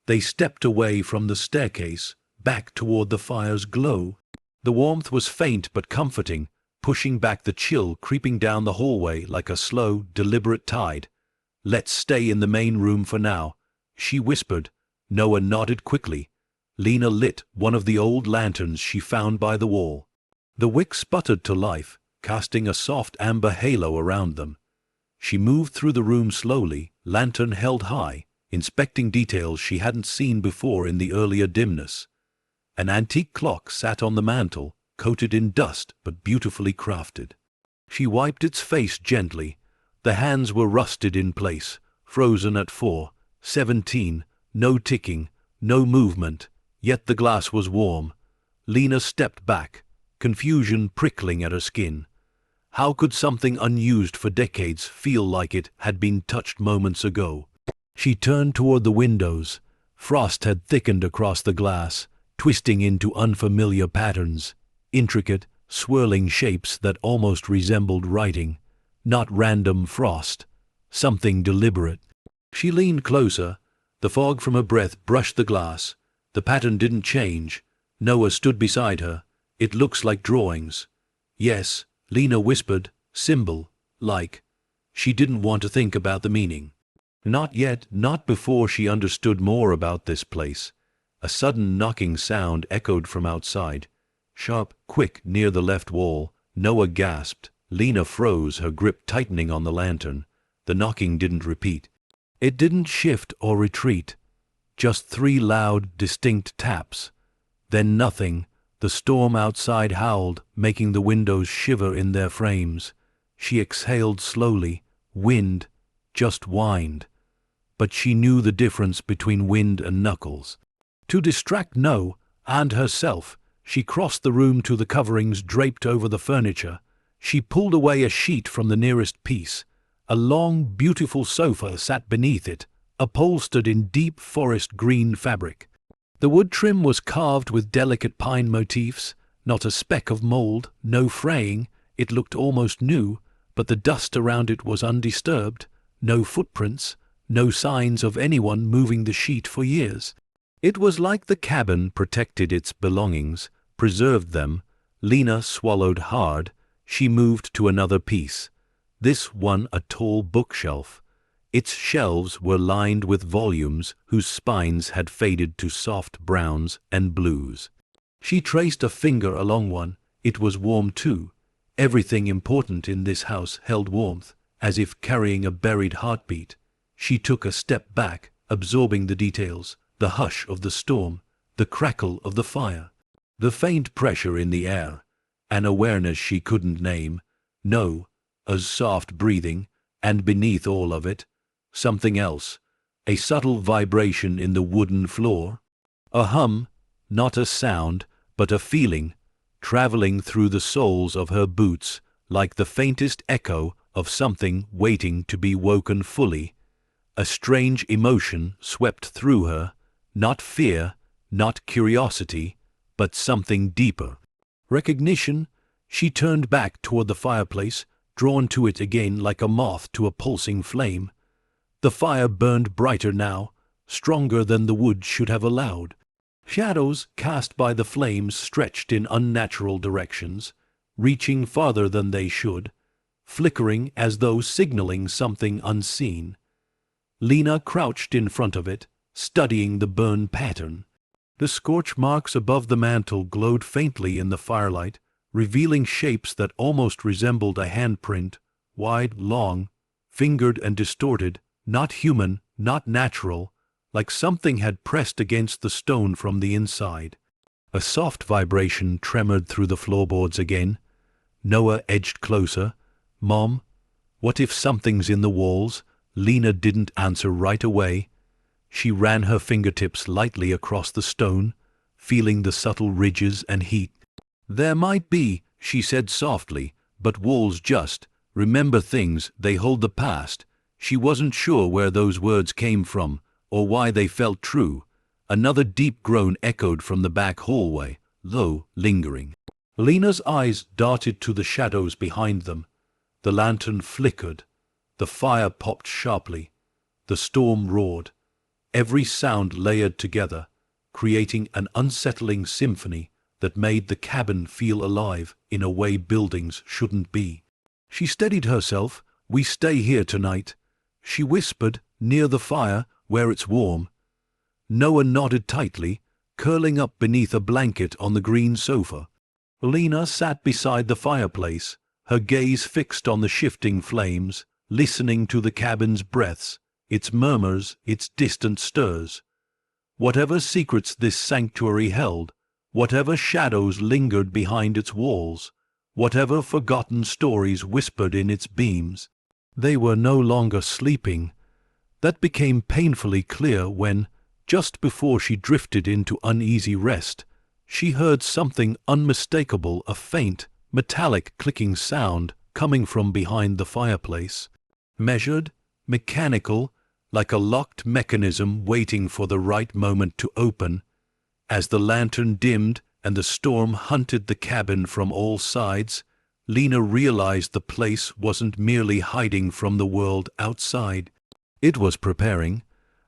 They stepped away from the staircase, back toward the fire's glow. The warmth was faint but comforting, pushing back the chill creeping down the hallway like a slow, deliberate tide. "Let's stay in the main room for now," she whispered. Noah nodded quickly. Lena lit one of the old lanterns she found by the wall. The wick sputtered to life, casting a soft amber halo around them. She moved through the room slowly, lantern held high, inspecting details she hadn't seen before in the earlier dimness. An antique clock sat on the mantel, coated in dust but beautifully crafted. She wiped its face gently. The hands were rusted in place, frozen at 4:17, no ticking, no movement, yet the glass was warm. Lena stepped back, confusion prickling at her skin. How could something unused for decades feel like it had been touched moments ago? She turned toward the windows. Frost had thickened across the glass, twisting into unfamiliar patterns, intricate, swirling shapes that almost resembled writing. Not random frost, something deliberate. She leaned closer. The fog from her breath brushed the glass. The pattern didn't change. Noah stood beside her. "It looks like drawings." "Yes," Lena whispered, symbol-like. She didn't want to think about the meaning. Not yet, not before she understood more about this place. A sudden knocking sound echoed from outside. Sharp, quick, near the left wall. Noah gasped. Lena froze, her grip tightening on the lantern. The knocking didn't repeat. It didn't shift or retreat. Just 3 loud, distinct taps. Then nothing. The storm outside howled, making the windows shiver in their frames. She exhaled slowly. Wind just whined. But she knew the difference between wind and knuckles. To distract Noah and herself, she crossed the room to the coverings draped over the furniture. She pulled away a sheet from the nearest piece. A long, beautiful sofa sat beneath it, upholstered in deep forest green fabric. The wood trim was carved with delicate pine motifs, not a speck of mold, no fraying. It looked almost new, but the dust around it was undisturbed. No footprints, no signs of anyone moving the sheet for years. It was like the cabin protected its belongings, preserved them. Lena swallowed hard. She moved to another piece. This one a tall bookshelf. Its shelves were lined with volumes whose spines had faded to soft browns and blues. She traced a finger along one. It was warm too. Everything important in this house held warmth, as if carrying a buried heartbeat. She took a step back, absorbing the details, the hush of the storm, the crackle of the fire, the faint pressure in the air, an awareness she couldn't name. No, a soft breathing, and beneath all of it, something else, a subtle vibration in the wooden floor. A hum, not a sound, but a feeling, traveling through the soles of her boots, like the faintest echo of something waiting to be woken fully. A strange emotion swept through her, not fear, not curiosity, but something deeper. Recognition. She turned back toward the fireplace, drawn to it again like a moth to a pulsing flame. The fire burned brighter now, stronger than the wood should have allowed. Shadows cast by the flames stretched in unnatural directions, reaching farther than they should, flickering as though signaling something unseen. Lena crouched in front of it, studying the burn pattern. The scorch marks above the mantel glowed faintly in the firelight, revealing shapes that almost resembled a handprint, wide, long, fingered and distorted, not human, not natural, like something had pressed against the stone from the inside. A soft vibration tremored through the floorboards again. Noah edged closer. "Mom, what if something's in the walls?" Lena didn't answer right away. She ran her fingertips lightly across the stone, feeling the subtle ridges and heat. "There might be," she said softly, "but walls just remember things, they hold the past." She wasn't sure where those words came from, or why they felt true. Another deep groan echoed from the back hallway, low, lingering. Lena's eyes darted to the shadows behind them. The lantern flickered. The fire popped sharply. The storm roared. Every sound layered together, creating an unsettling symphony that made the cabin feel alive in a way buildings shouldn't be. She steadied herself. "We stay here tonight," she whispered, "near the fire, where it's warm." Noah nodded tightly, curling up beneath a blanket on the green sofa. Lena sat beside the fireplace, her gaze fixed on the shifting flames, listening to the cabin's breaths, its murmurs, its distant stirs. Whatever secrets this sanctuary held, whatever shadows lingered behind its walls, whatever forgotten stories whispered in its beams, they were no longer sleeping. That became painfully clear when, just before she drifted into uneasy rest, she heard something unmistakable, a faint, metallic clicking sound coming from behind the fireplace. Measured, mechanical, like a locked mechanism waiting for the right moment to open. As the lantern dimmed and the storm hunted the cabin from all sides, Lena realized the place wasn't merely hiding from the world outside. It was preparing,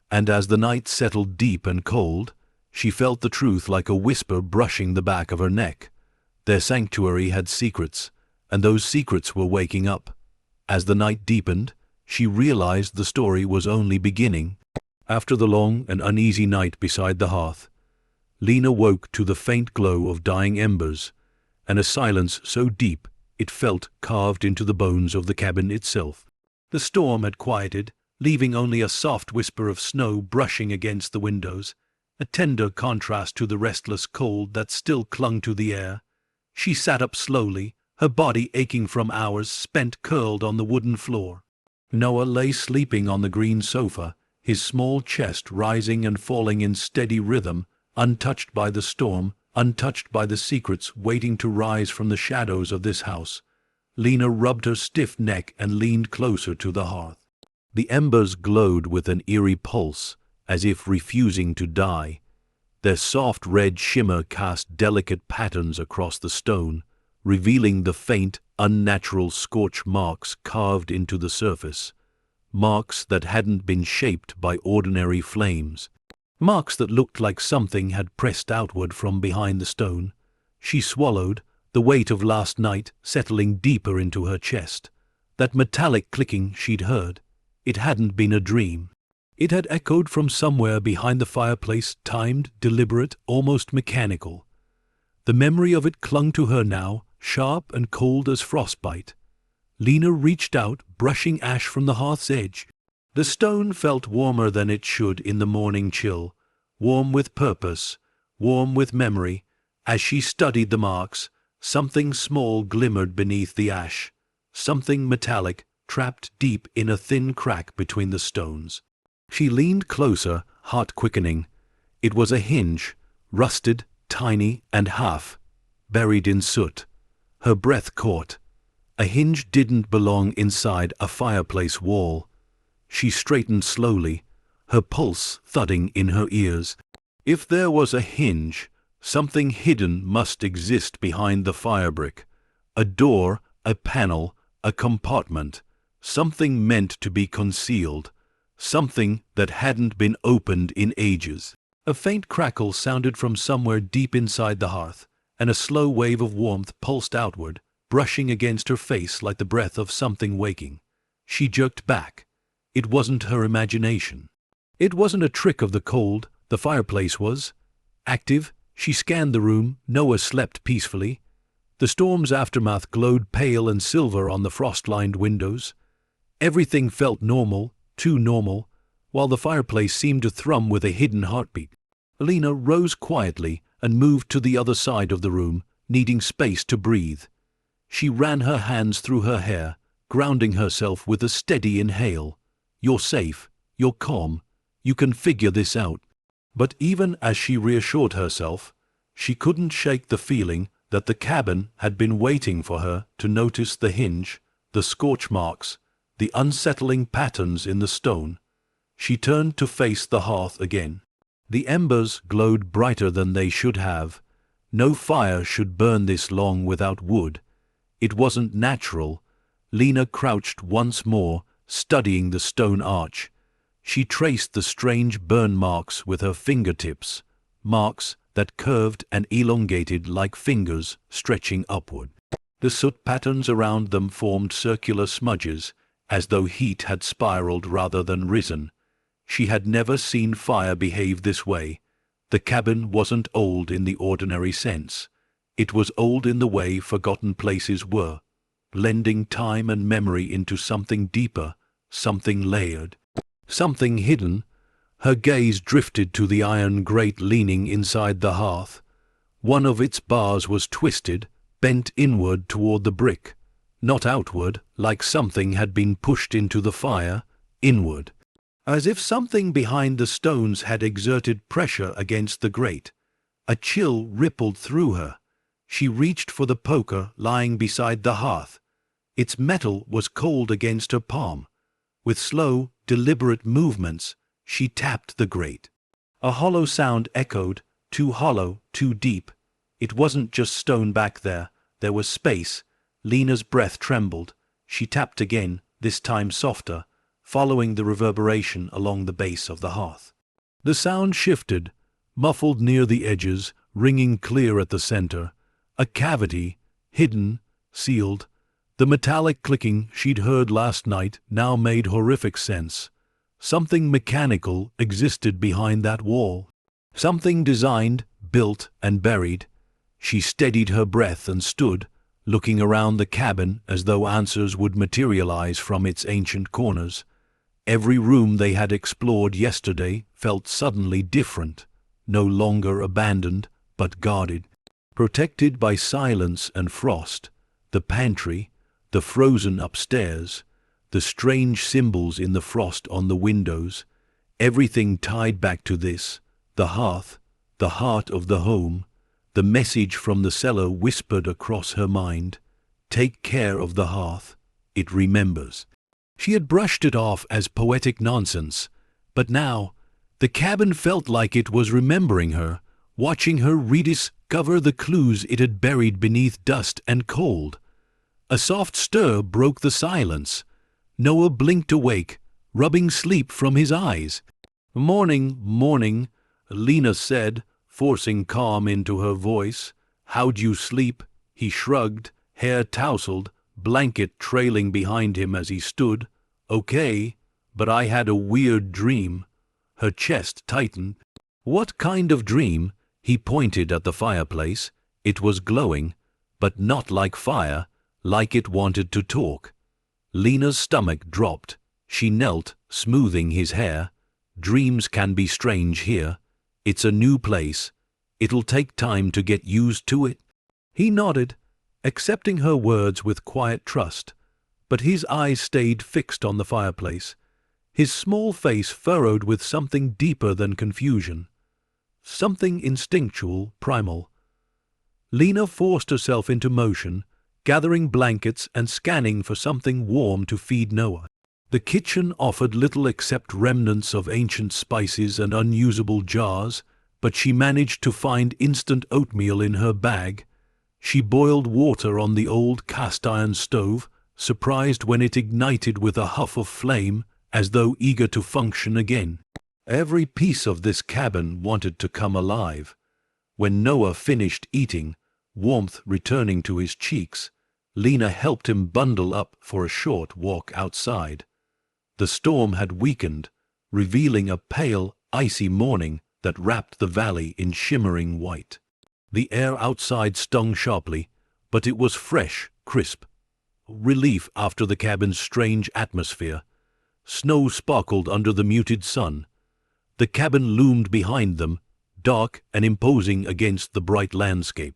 and as the night settled deep and cold, she felt the truth like a whisper brushing the back of her neck. Their sanctuary had secrets, and those secrets were waking up. As the night deepened, she realized the story was only beginning. After the long and uneasy night beside the hearth, Lena woke to the faint glow of dying embers, and a silence so deep it felt carved into the bones of the cabin itself. The storm had quieted, leaving only a soft whisper of snow brushing against the windows, a tender contrast to the restless cold that still clung to the air. She sat up slowly, her body aching from hours spent curled on the wooden floor. Noah lay sleeping on the green sofa, his small chest rising and falling in steady rhythm, untouched by the storm, untouched by the secrets waiting to rise from the shadows of this house. Lena rubbed her stiff neck and leaned closer to the hearth. The embers glowed with an eerie pulse, as if refusing to die. Their soft red shimmer cast delicate patterns across the stone, revealing the faint, unnatural scorch marks carved into the surface, marks that hadn't been shaped by ordinary flames. Marks that looked like something had pressed outward from behind the stone. She swallowed, the weight of last night settling deeper into her chest. That metallic clicking she'd heard. It hadn't been a dream. It had echoed from somewhere behind the fireplace, timed, deliberate, almost mechanical. The memory of it clung to her now, sharp and cold as frostbite. Lena reached out, brushing ash from the hearth's edge. The stone felt warmer than it should in the morning chill, warm with purpose, warm with memory. As she studied the marks, something small glimmered beneath the ash, something metallic, trapped deep in a thin crack between the stones. She leaned closer, heart quickening. It was a hinge, rusted, tiny, and half buried in soot. Her breath caught. A hinge didn't belong inside a fireplace wall. She straightened slowly, her pulse thudding in her ears. If there was a hinge, something hidden must exist behind the firebrick. A door, a panel, a compartment. Something meant to be concealed. Something that hadn't been opened in ages. A faint crackle sounded from somewhere deep inside the hearth, and a slow wave of warmth pulsed outward, brushing against her face like the breath of something waking. She jerked back. It wasn't her imagination. It wasn't a trick of the cold. The fireplace was active. She scanned the room. Noah slept peacefully. The storm's aftermath glowed pale and silver on the frost-lined windows. Everything felt normal, too normal, while the fireplace seemed to thrum with a hidden heartbeat. Lena rose quietly and moved to the other side of the room, needing space to breathe. She ran her hands through her hair, grounding herself with a steady inhale. You're safe, you're calm, you can figure this out. But even as she reassured herself, she couldn't shake the feeling that the cabin had been waiting for her to notice the hinge, the scorch marks, the unsettling patterns in the stone. She turned to face the hearth again. The embers glowed brighter than they should have. No fire should burn this long without wood. It wasn't natural. Lena crouched once more, studying the stone arch. She traced the strange burn marks with her fingertips, marks that curved and elongated like fingers stretching upward. The soot patterns around them formed circular smudges, as though heat had spiraled rather than risen. She had never seen fire behave this way. The cabin wasn't old in the ordinary sense. It was old in the way forgotten places were, blending time and memory into something deeper, something layered, something hidden. Her gaze drifted to the iron grate leaning inside the hearth. One of its bars was twisted, bent inward toward the brick, not outward, like something had been pushed into the fire, inward, as if something behind the stones had exerted pressure against the grate. A chill rippled through her. She reached for the poker lying beside the hearth. Its metal was cold against her palm. With slow, deliberate movements, she tapped the grate. A hollow sound echoed, too hollow, too deep. It wasn't just stone back there. There was space. Lena's breath trembled. She tapped again, this time softer, following the reverberation along the base of the hearth. The sound shifted, muffled near the edges, ringing clear at the center. A cavity, hidden, sealed. The metallic clicking she'd heard last night now made horrific sense. Something mechanical existed behind that wall. Something designed, built, and buried. She steadied her breath and stood, looking around the cabin as though answers would materialize from its ancient corners. Every room they had explored yesterday felt suddenly different, no longer abandoned, but guarded, protected by silence and frost. The pantry, the frozen upstairs, the strange symbols in the frost on the windows, everything tied back to this, the hearth, the heart of the home. The message from the cellar whispered across her mind. Take care of the hearth. It remembers. She had brushed it off as poetic nonsense, but now the cabin felt like it was remembering her, watching her rediscover the clues it had buried beneath dust and cold. A soft stir broke the silence. Noah blinked awake, rubbing sleep from his eyes. Morning, morning. Lena said, forcing calm into her voice. How'd you sleep? He shrugged, hair tousled, blanket trailing behind him as he stood. Okay, but I had a weird dream. Her chest tightened. What kind of dream? He pointed at the fireplace. It was glowing, but not like fire, like it wanted to talk. Lena's stomach dropped. She knelt, smoothing his hair. Dreams can be strange here. It's a new place. It'll take time to get used to it. He nodded, accepting her words with quiet trust, but his eyes stayed fixed on the fireplace, his small face furrowed with something deeper than confusion, something instinctual, primal. Lena forced herself into motion, gathering blankets and scanning for something warm to feed Noah. The kitchen offered little except remnants of ancient spices and unusable jars, but she managed to find instant oatmeal in her bag. She boiled water on the old cast-iron stove, surprised when it ignited with a huff of flame, as though eager to function again. Every piece of this cabin wanted to come alive. When Noah finished eating, warmth returning to his cheeks, Lena helped him bundle up for a short walk outside. The storm had weakened, revealing a pale, icy morning that wrapped the valley in shimmering white. The air outside stung sharply, but it was fresh, crisp. Relief after the cabin's strange atmosphere. Snow sparkled under the muted sun. The cabin loomed behind them, dark and imposing against the bright landscape.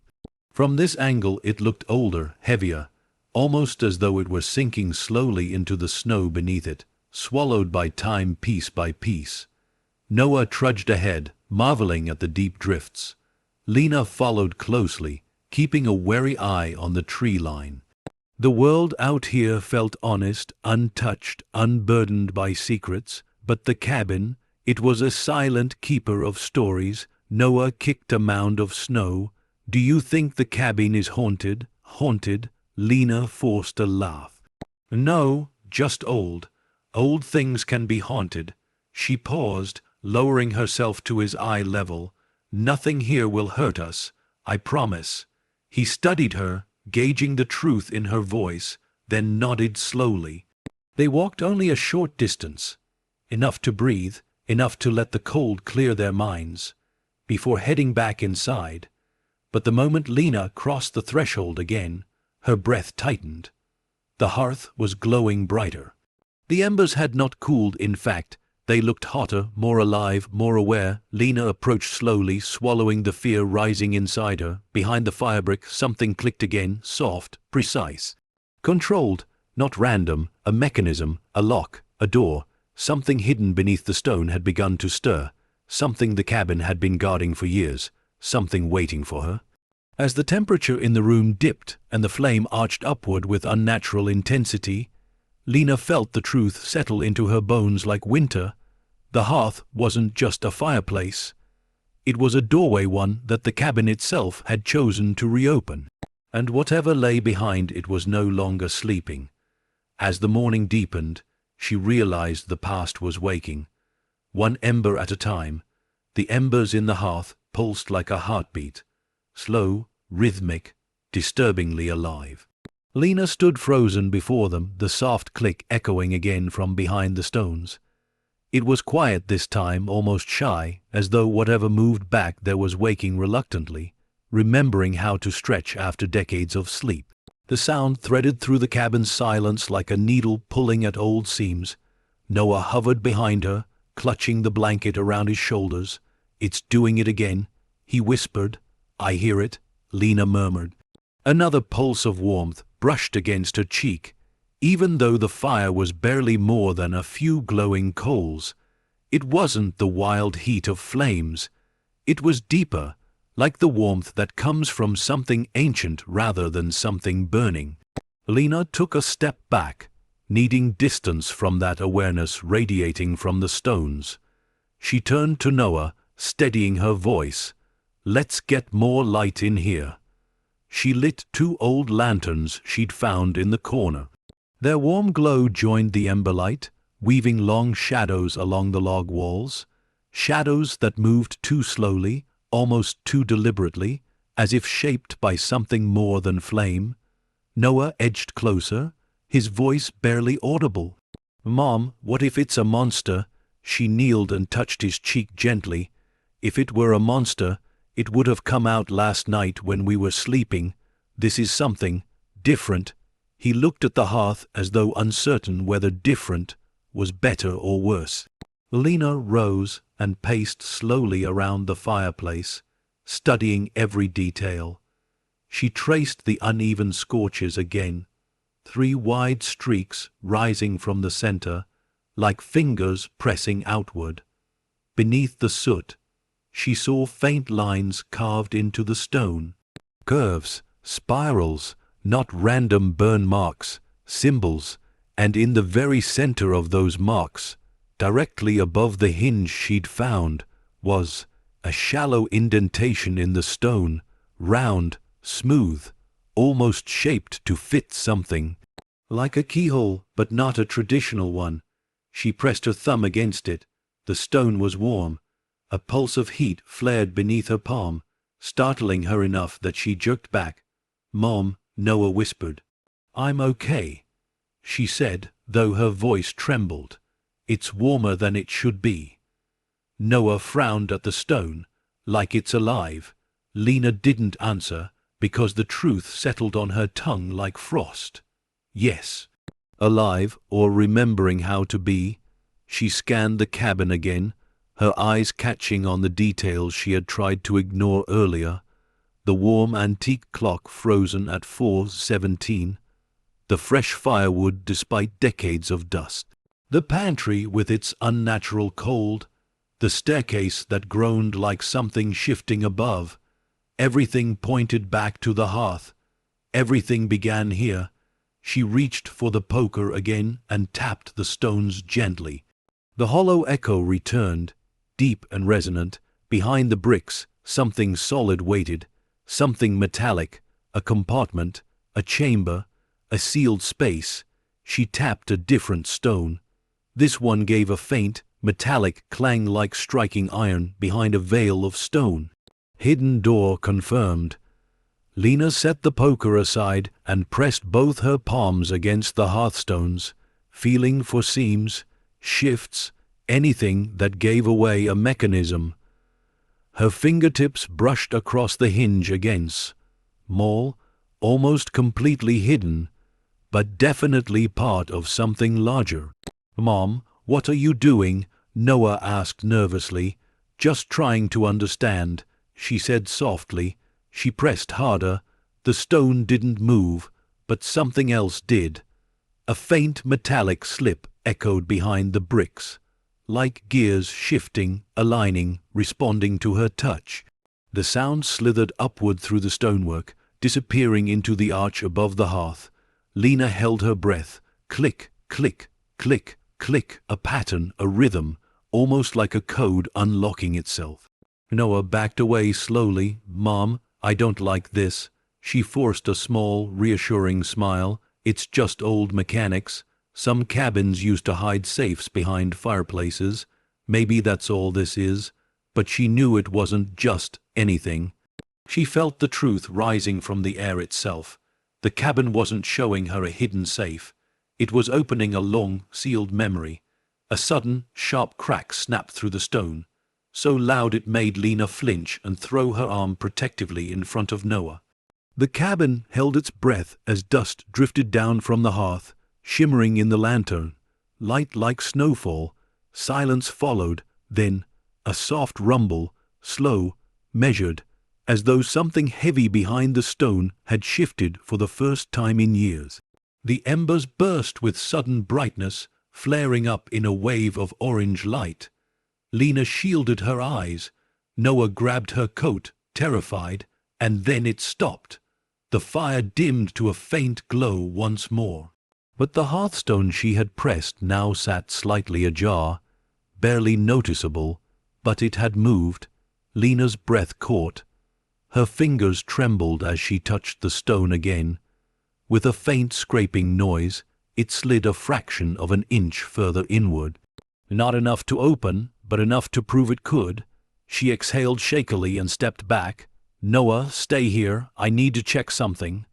From this angle it looked older, heavier, almost as though it were sinking slowly into the snow beneath it, swallowed by time piece by piece. Noah trudged ahead, marveling at the deep drifts. Lena followed closely, keeping a wary eye on the tree line. The world out here felt honest, untouched, unburdened by secrets, but the cabin, it was a silent keeper of stories. Noah kicked a mound of snow. Do you think the cabin is haunted? Haunted? Lena forced a laugh. No, just old. Old things can be haunted. She paused, lowering herself to his eye level. Nothing here will hurt us, I promise. He studied her, gauging the truth in her voice, then nodded slowly. They walked only a short distance, enough to breathe, enough to let the cold clear their minds, before heading back inside. But the moment Lena crossed the threshold again, her breath tightened. The hearth was glowing brighter. The embers had not cooled, in fact. They looked hotter, more alive, more aware. Lena approached slowly, swallowing the fear rising inside her. Behind the firebrick, something clicked again, soft, precise. Controlled, not random, a mechanism, a lock, a door. Something hidden beneath the stone had begun to stir. Something the cabin had been guarding for years. Something waiting for her. As the temperature in the room dipped and the flame arched upward with unnatural intensity, Lena felt the truth settle into her bones like winter. The hearth wasn't just a fireplace. It was a doorway, one that the cabin itself had chosen to reopen. And whatever lay behind it was no longer sleeping. As the morning deepened, she realized the past was waking. One ember at a time, the embers in the hearth pulsed like a heartbeat. Slow, rhythmic, disturbingly alive. Lena stood frozen before them, the soft click echoing again from behind the stones. It was quiet this time, almost shy, as though whatever moved back there was waking reluctantly, remembering how to stretch after decades of sleep. The sound threaded through the cabin's silence like a needle pulling at old seams. Noah hovered behind her, clutching the blanket around his shoulders. It's doing it again, he whispered. I hear it, Lena murmured. Another pulse of warmth brushed against her cheek. Even though the fire was barely more than a few glowing coals, it wasn't the wild heat of flames. It was deeper, like the warmth that comes from something ancient rather than something burning. Lena took a step back, needing distance from that awareness radiating from the stones. She turned to Noah, steadying her voice. Let's get more light in here. She lit 2 old lanterns she'd found in the corner. Their warm glow joined the ember light, weaving long shadows along the log walls. shadows that moved too slowly, almost too deliberately, as if shaped by something more than flame. Noah edged closer, his voice barely audible. "Mom, what if it's a monster?" She kneeled and touched his cheek gently. "If it were a monster, it would have come out last night when we were sleeping. This is something different." He looked at the hearth as though uncertain whether different was better or worse. Lena rose and paced slowly around the fireplace, studying every detail. She traced the uneven scorches again, 3 wide streaks rising from the center, like fingers pressing outward. Beneath the soot, she saw faint lines carved into the stone. Curves, spirals, not random burn marks, symbols, and in the very center of those marks, directly above the hinge she'd found, was a shallow indentation in the stone, round, smooth, almost shaped to fit something. Like a keyhole, but not a traditional one. She pressed her thumb against it. The stone was warm. A pulse of heat flared beneath her palm, startling her enough that she jerked back. "Mom," Noah whispered. "I'm okay," she said, though her voice trembled. "It's warmer than it should be." Noah frowned at the stone, like it's alive. Lena didn't answer, because the truth settled on her tongue like frost. Yes. Alive, or remembering how to be. She scanned the cabin again, her eyes catching on the details she had tried to ignore earlier. The warm antique clock frozen at 4:17. The fresh firewood despite decades of dust. The pantry with its unnatural cold. The staircase that groaned like something shifting above. Everything pointed back to the hearth. Everything began here. She reached for the poker again and tapped the stones gently. The hollow echo returned, deep and resonant. Behind the bricks, something solid waited, something metallic, a compartment, a chamber, a sealed space. She tapped a different stone. This one gave a faint, metallic clang like striking iron behind a veil of stone. Hidden door confirmed. Lena set the poker aside and pressed both her palms against the hearthstones, feeling for seams, shifts, anything that gave away a mechanism. Her fingertips brushed across the hinge again. Small, almost completely hidden, but definitely part of something larger. "Mom, what are you doing?" Noah asked nervously. "Just trying to understand," she said softly. She pressed harder. The stone didn't move, but something else did. A faint metallic slip echoed behind the bricks, like gears shifting, aligning, responding to her touch. The sound slithered upward through the stonework, disappearing into the arch above the hearth. Lena held her breath. Click, click, click, click, a pattern, a rhythm, almost like a code unlocking itself. Noah backed away slowly. "Mom, I don't like this." She forced a small, reassuring smile. "It's just old mechanics. Some cabins used to hide safes behind fireplaces. Maybe that's all this is." But she knew it wasn't just anything. She felt the truth rising from the air itself. The cabin wasn't showing her a hidden safe. It was opening a long, sealed memory. A sudden, sharp crack snapped through the stone, so loud it made Lena flinch and throw her arm protectively in front of Noah. The cabin held its breath as dust drifted down from the hearth, shimmering in the lantern, light like snowfall. Silence followed, then a soft rumble, slow, measured, as though something heavy behind the stone had shifted for the first time in years. The embers burst with sudden brightness, flaring up in a wave of orange light. Lena shielded her eyes. Noah grabbed her coat, terrified, and then it stopped. The fire dimmed to a faint glow once more. But the hearthstone she had pressed now sat slightly ajar, barely noticeable, but it had moved. Lena's breath caught. Her fingers trembled as she touched the stone again. With a faint scraping noise, it slid a fraction of an inch further inward. Not enough to open, but enough to prove it could. She exhaled shakily and stepped back. "Noah, stay here. I need to check something."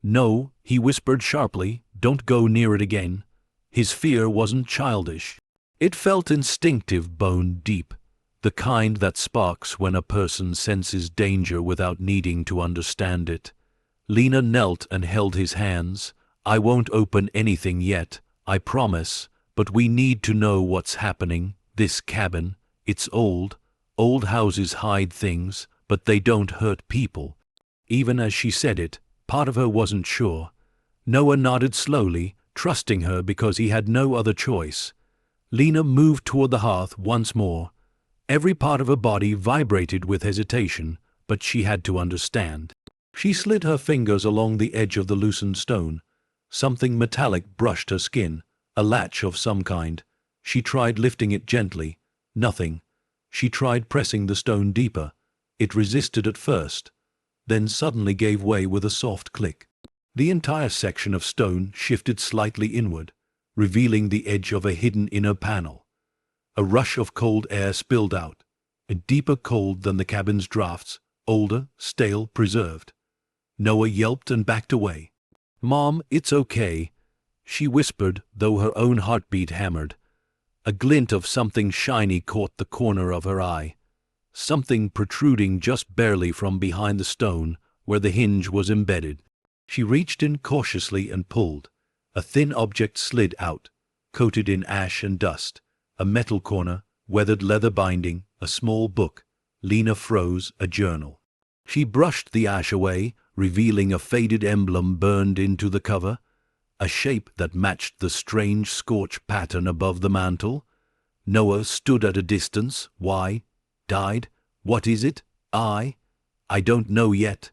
"No," he whispered sharply, "don't go near it again." His fear wasn't childish. It felt instinctive, bone deep, the kind that sparks when a person senses danger without needing to understand it. Lena knelt and held his hands. "I won't open anything yet, I promise, but we need to know what's happening. This cabin, it's old. Old houses hide things, but they don't hurt people." Even as she said it, part of her wasn't sure. Noah nodded slowly, trusting her because he had no other choice. Lena moved toward the hearth once more. Every part of her body vibrated with hesitation, but she had to understand. She slid her fingers along the edge of the loosened stone. Something metallic brushed her skin, a latch of some kind. She tried lifting it gently. Nothing. She tried pressing the stone deeper. It resisted at first, then suddenly gave way with a soft click. The entire section of stone shifted slightly inward, revealing the edge of a hidden inner panel. A rush of cold air spilled out, a deeper cold than the cabin's drafts, older, stale, preserved. Noah yelped and backed away. "Mom, it's okay," she whispered, though her own heartbeat hammered. A glint of something shiny caught the corner of her eye, something protruding just barely from behind the stone where the hinge was embedded. She reached in cautiously and pulled. A thin object slid out, coated in ash and dust. A metal corner, weathered leather binding, a small book. Lena froze, a journal. She brushed the ash away, revealing a faded emblem burned into the cover, a shape that matched the strange scorch pattern above the mantel. Noah stood at a distance. "Why? Died? What is it? I don't know yet."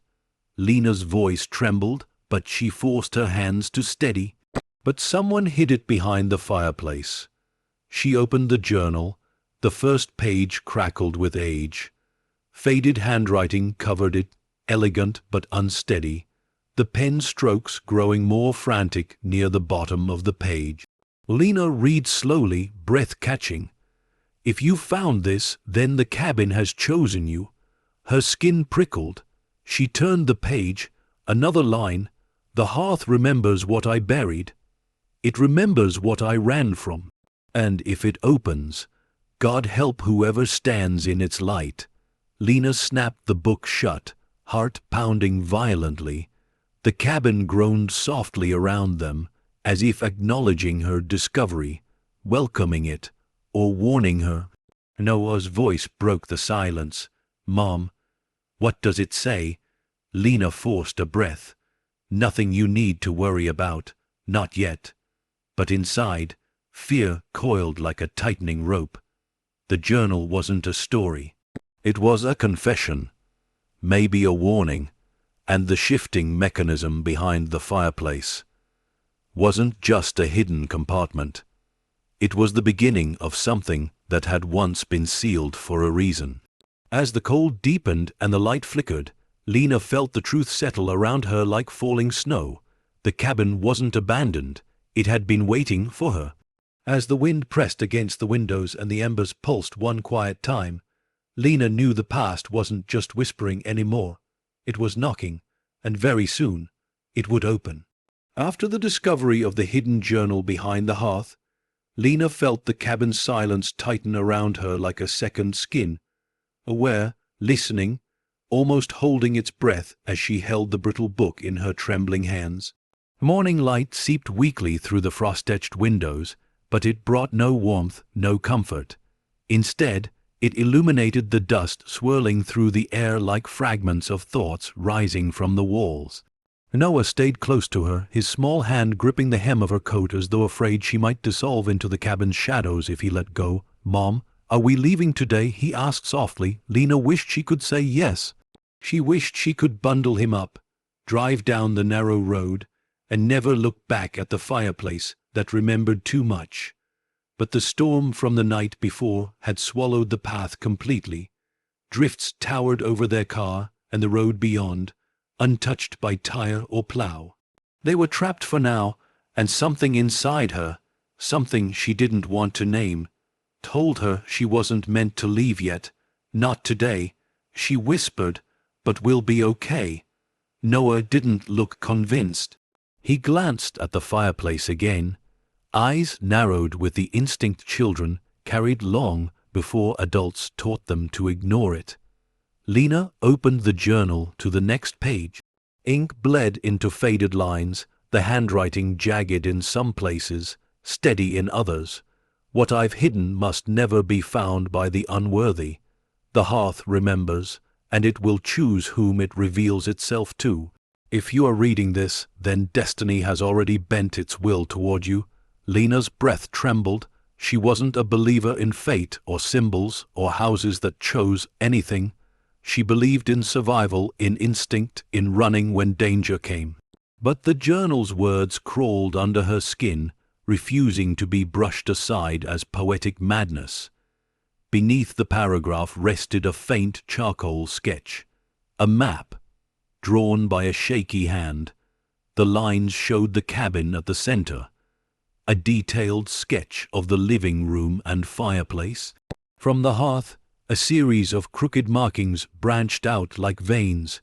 Lena's voice trembled, but she forced her hands to steady. But someone hid it behind the fireplace. She opened the journal. The first page crackled with age. Faded handwriting covered it, elegant but unsteady, the pen strokes growing more frantic near the bottom of the page. Lena read slowly, breath catching. "If you found this, then the cabin has chosen you." Her skin prickled. She turned the page. Another line. "The hearth remembers what I buried. It remembers what I ran from. And if it opens, God help whoever stands in its light." Lena snapped the book shut, heart pounding violently. The cabin groaned softly around them, as if acknowledging her discovery, welcoming it, or warning her. Noah's voice broke the silence. "Mom, what does it say?" Lena forced a breath. "Nothing you need to worry about, not yet." But inside, fear coiled like a tightening rope. The journal wasn't a story. It was a confession, maybe a warning, and the shifting mechanism behind the fireplace wasn't just a hidden compartment. It was the beginning of something that had once been sealed for a reason. As the cold deepened and the light flickered, Lena felt the truth settle around her like falling snow. The cabin wasn't abandoned. It had been waiting for her. As the wind pressed against the windows and the embers pulsed one quiet time, Lena knew the past wasn't just whispering anymore. It was knocking, and very soon it would open. After the discovery of the hidden journal behind the hearth, Lena felt the cabin's silence tighten around her like a second skin, aware, listening, almost holding its breath as she held the brittle book in her trembling hands. Morning light seeped weakly through the frost-etched windows, but it brought no warmth, no comfort. Instead, it illuminated the dust swirling through the air like fragments of thoughts rising from the walls. Noah stayed close to her, his small hand gripping the hem of her coat as though afraid she might dissolve into the cabin's shadows if he let go. "Mom, are we leaving today?" he asked softly. Lena wished she could say yes. She wished she could bundle him up, drive down the narrow road, and never look back at the fireplace that remembered too much. But the storm from the night before had swallowed the path completely. Drifts towered over their car and the road beyond, untouched by tire or plow. They were trapped for now, and something inside her, something she didn't want to name, told her she wasn't meant to leave yet. Not today, she whispered, but we'll be okay. Noah didn't look convinced. He glanced at the fireplace again, eyes narrowed with the instinct children carried long before adults taught them to ignore it. Lena opened the journal to the next page. Ink bled into faded lines, the handwriting jagged in some places, steady in others. What I've hidden must never be found by the unworthy. The hearth remembers, and it will choose whom it reveals itself to. If you are reading this, then destiny has already bent its will toward you. Lena's breath trembled. She wasn't a believer in fate or symbols or houses that chose anything. She believed in survival, in instinct, in running when danger came. But the journal's words crawled under her skin, refusing to be brushed aside as poetic madness. Beneath the paragraph rested a faint charcoal sketch, a map, drawn by a shaky hand. The lines showed the cabin at the center, a detailed sketch of the living room and fireplace. From the hearth, a series of crooked markings branched out like veins.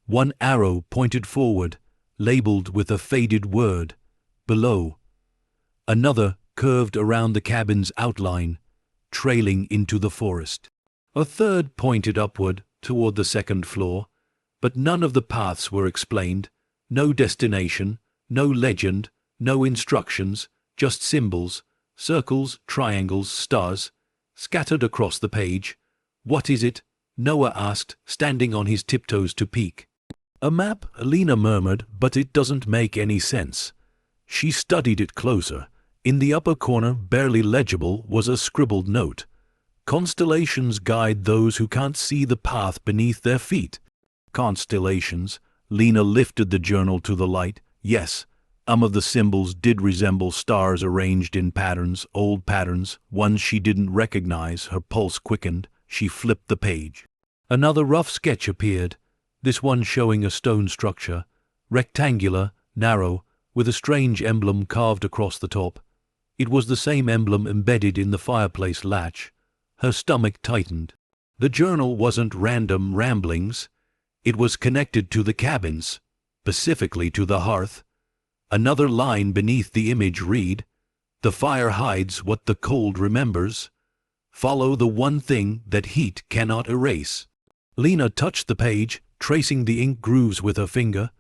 One arrow pointed forward, labeled with a faded word, below. Another curved around the cabin's outline, trailing into the forest. A third pointed upward toward the second floor, but none of the paths were explained. No destination, no legend, no instructions, just symbols, circles, triangles, stars, scattered across the page. "What is it?" Noah asked, standing on his tiptoes to peek. "A map," Lena murmured, "but it doesn't make any sense." She studied it closer. In the upper corner, barely legible, was a scribbled note. "Constellations guide those who can't see the path beneath their feet." Constellations. Lena lifted the journal to the light. Yes, some of the symbols did resemble stars arranged in patterns, old patterns, ones she didn't recognize. Her pulse quickened. She flipped the page. Another rough sketch appeared, this one showing a stone structure, rectangular, narrow, with a strange emblem carved across the top. It was the same emblem embedded in the fireplace latch. Her stomach tightened. The journal wasn't random ramblings. It was connected to the cabins, specifically to the hearth. Another line beneath the image read, "The fire hides what the cold remembers. Follow the one thing that heat cannot erase." Lena touched the page, tracing the ink grooves with her finger.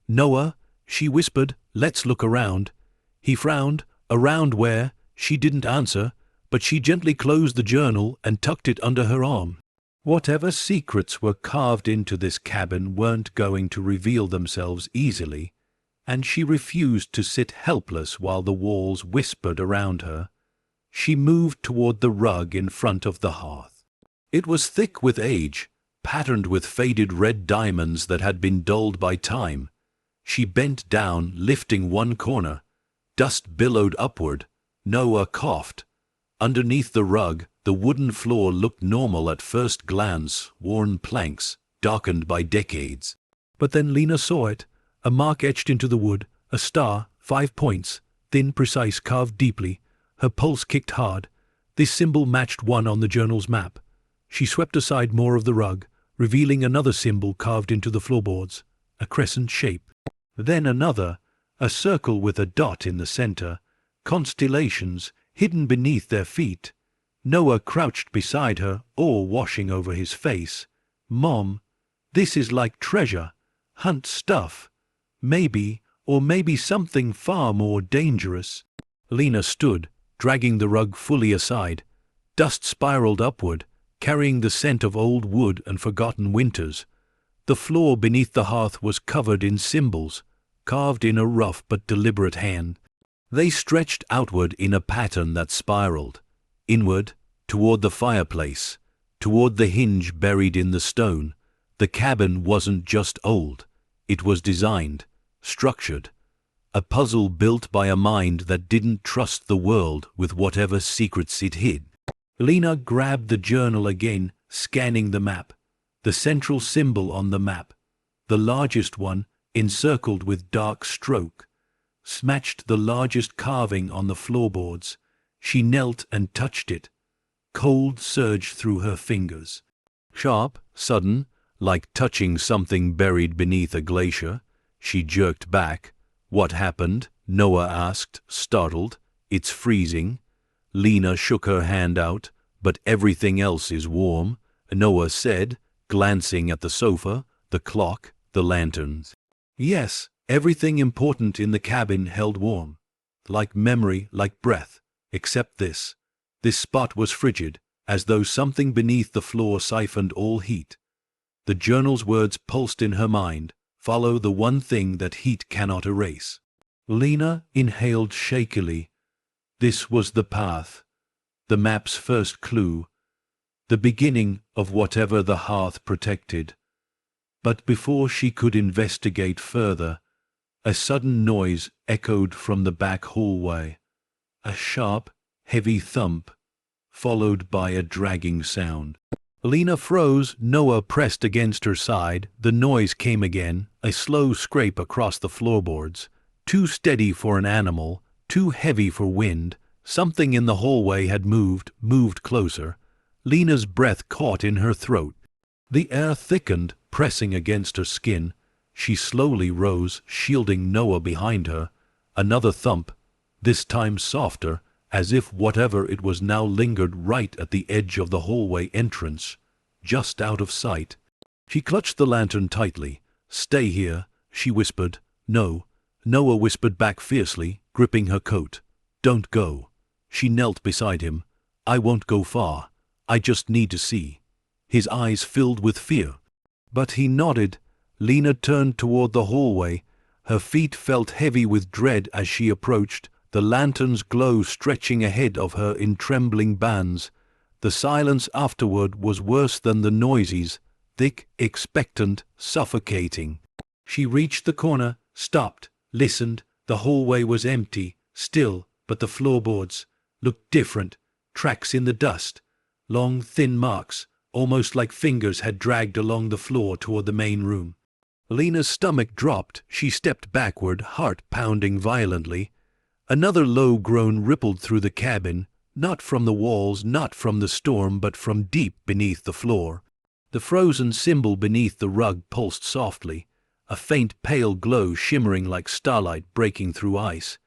"Noah," she whispered, "let's look around." He frowned. Around where? She didn't answer, but she gently closed the journal and tucked it under her arm. Whatever secrets were carved into this cabin weren't going to reveal themselves easily, and she refused to sit helpless while the walls whispered around her. She moved toward the rug in front of the hearth. It was thick with age, patterned with faded red diamonds that had been dulled by time. She bent down, lifting one corner. Dust billowed upward. Noah coughed. Underneath the rug, the wooden floor looked normal at first glance, worn planks, darkened by decades. But then Lena saw it, a mark etched into the wood, a star, 5 points, thin, precise, carved deeply. Her pulse kicked hard. This symbol matched one on the journal's map. She swept aside more of the rug, revealing another symbol carved into the floorboards, a crescent shape. Then another, a circle with a dot in the center, constellations hidden beneath their feet. Noah crouched beside her, awe washing over his face. "Mom, this is like treasure hunt stuff. Maybe, or maybe something far more dangerous." Lena stood, dragging the rug fully aside. Dust spiraled upward, carrying the scent of old wood and forgotten winters. The floor beneath the hearth was covered in symbols, carved in a rough but deliberate hand. They stretched outward in a pattern that spiraled, inward, toward the fireplace, toward the hinge buried in the stone. The cabin wasn't just old, it was designed, structured, a puzzle built by a mind that didn't trust the world with whatever secrets it hid. Lena grabbed the journal again, scanning the map. The central symbol on the map, the largest one, encircled with dark stroke, matched the largest carving on the floorboards. She knelt and touched it. Cold surged through her fingers. Sharp, sudden, like touching something buried beneath a glacier. She jerked back. "What happened?" Noah asked, startled. "It's freezing." Lena shook her hand out. "But everything else is warm," Noah said, glancing at the sofa, the clock, the lanterns. "Yes, everything important in the cabin held warm. Like memory, like breath. Except this. This spot was frigid, as though something beneath the floor siphoned all heat." The journal's words pulsed in her mind. "Follow the one thing that heat cannot erase." Lena inhaled shakily. This was the path. The map's first clue. The beginning of whatever the hearth protected. But before she could investigate further, a sudden noise echoed from the back hallway. A sharp, heavy thump, followed by a dragging sound. Lena froze. Noah pressed against her side. The noise came again, a slow scrape across the floorboards. Too steady for an animal, too heavy for wind. Something in the hallway had moved closer. Lena's breath caught in her throat. The air thickened, pressing against her skin. She slowly rose, shielding Noah behind her. Another thump, this time softer, as if whatever it was now lingered right at the edge of the hallway entrance, just out of sight. She clutched the lantern tightly. "Stay here," she whispered. "No." Noah whispered back fiercely, gripping her coat. "Don't go." She knelt beside him. "I won't go far. I just need to see." His eyes filled with fear. But he nodded. Lena turned toward the hallway. Her feet felt heavy with dread as she approached, the lantern's glow stretching ahead of her in trembling bands. The silence afterward was worse than the noises, thick, expectant, suffocating. She reached the corner, stopped, listened. The hallway was empty, still, but the floorboards looked different. Tracks in the dust. Long, thin marks, almost like fingers had dragged along the floor toward the main room. Lena's stomach dropped. She stepped backward, heart pounding violently. Another low groan rippled through the cabin, not from the walls, not from the storm, but from deep beneath the floor. The frozen symbol beneath the rug pulsed softly, a faint pale glow shimmering like starlight breaking through ice.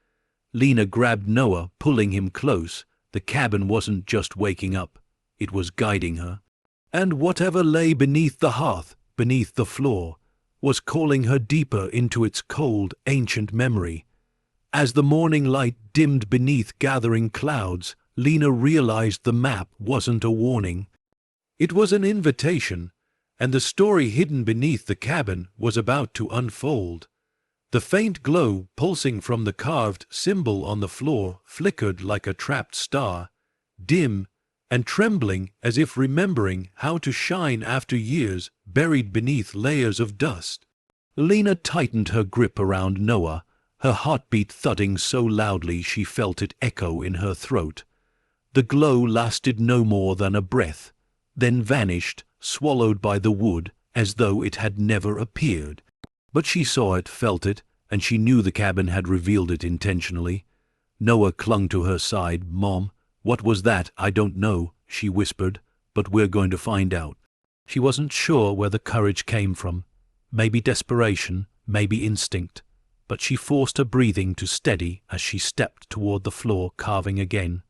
Lena grabbed Noah, pulling him close. The cabin wasn't just waking up, it was guiding her. And whatever lay beneath the hearth, beneath the floor, was calling her deeper into its cold, ancient memory. As the morning light dimmed beneath gathering clouds, Lena realized the map wasn't a warning. It was an invitation, and the story hidden beneath the cabin was about to unfold. The faint glow pulsing from the carved symbol on the floor flickered like a trapped star, dim and trembling as if remembering how to shine after years buried beneath layers of dust. Lena tightened her grip around Noah, her heartbeat thudding so loudly she felt it echo in her throat. The glow lasted no more than a breath, then vanished, swallowed by the wood as though it had never appeared. But she saw it, felt it, and she knew the cabin had revealed it intentionally. Noah clung to her side. "Mom, what was that?" "I don't know," she whispered, "but we're going to find out." She wasn't sure where the courage came from. Maybe desperation, maybe instinct. But she forced her breathing to steady as she stepped toward the floor, carving again.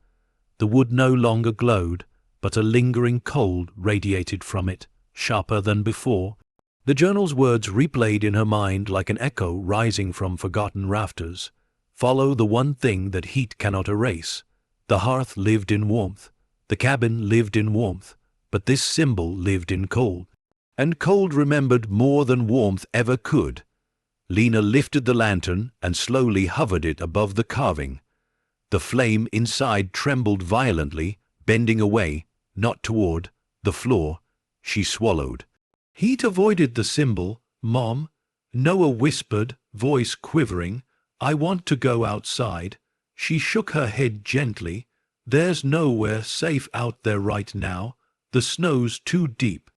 The wood no longer glowed, but a lingering cold radiated from it, sharper than before. The journal's words replayed in her mind like an echo rising from forgotten rafters. Follow the one thing that heat cannot erase. The hearth lived in warmth. The cabin lived in warmth. But this symbol lived in cold. And cold remembered more than warmth ever could. Lena lifted the lantern and slowly hovered it above the carving. The flame inside trembled violently, bending away, not toward, the floor. She swallowed. "Heat avoided the symbol, Mom," Noah whispered, voice quivering. "I want to go outside." She shook her head gently. "There's nowhere safe out there right now. The snow's too deep.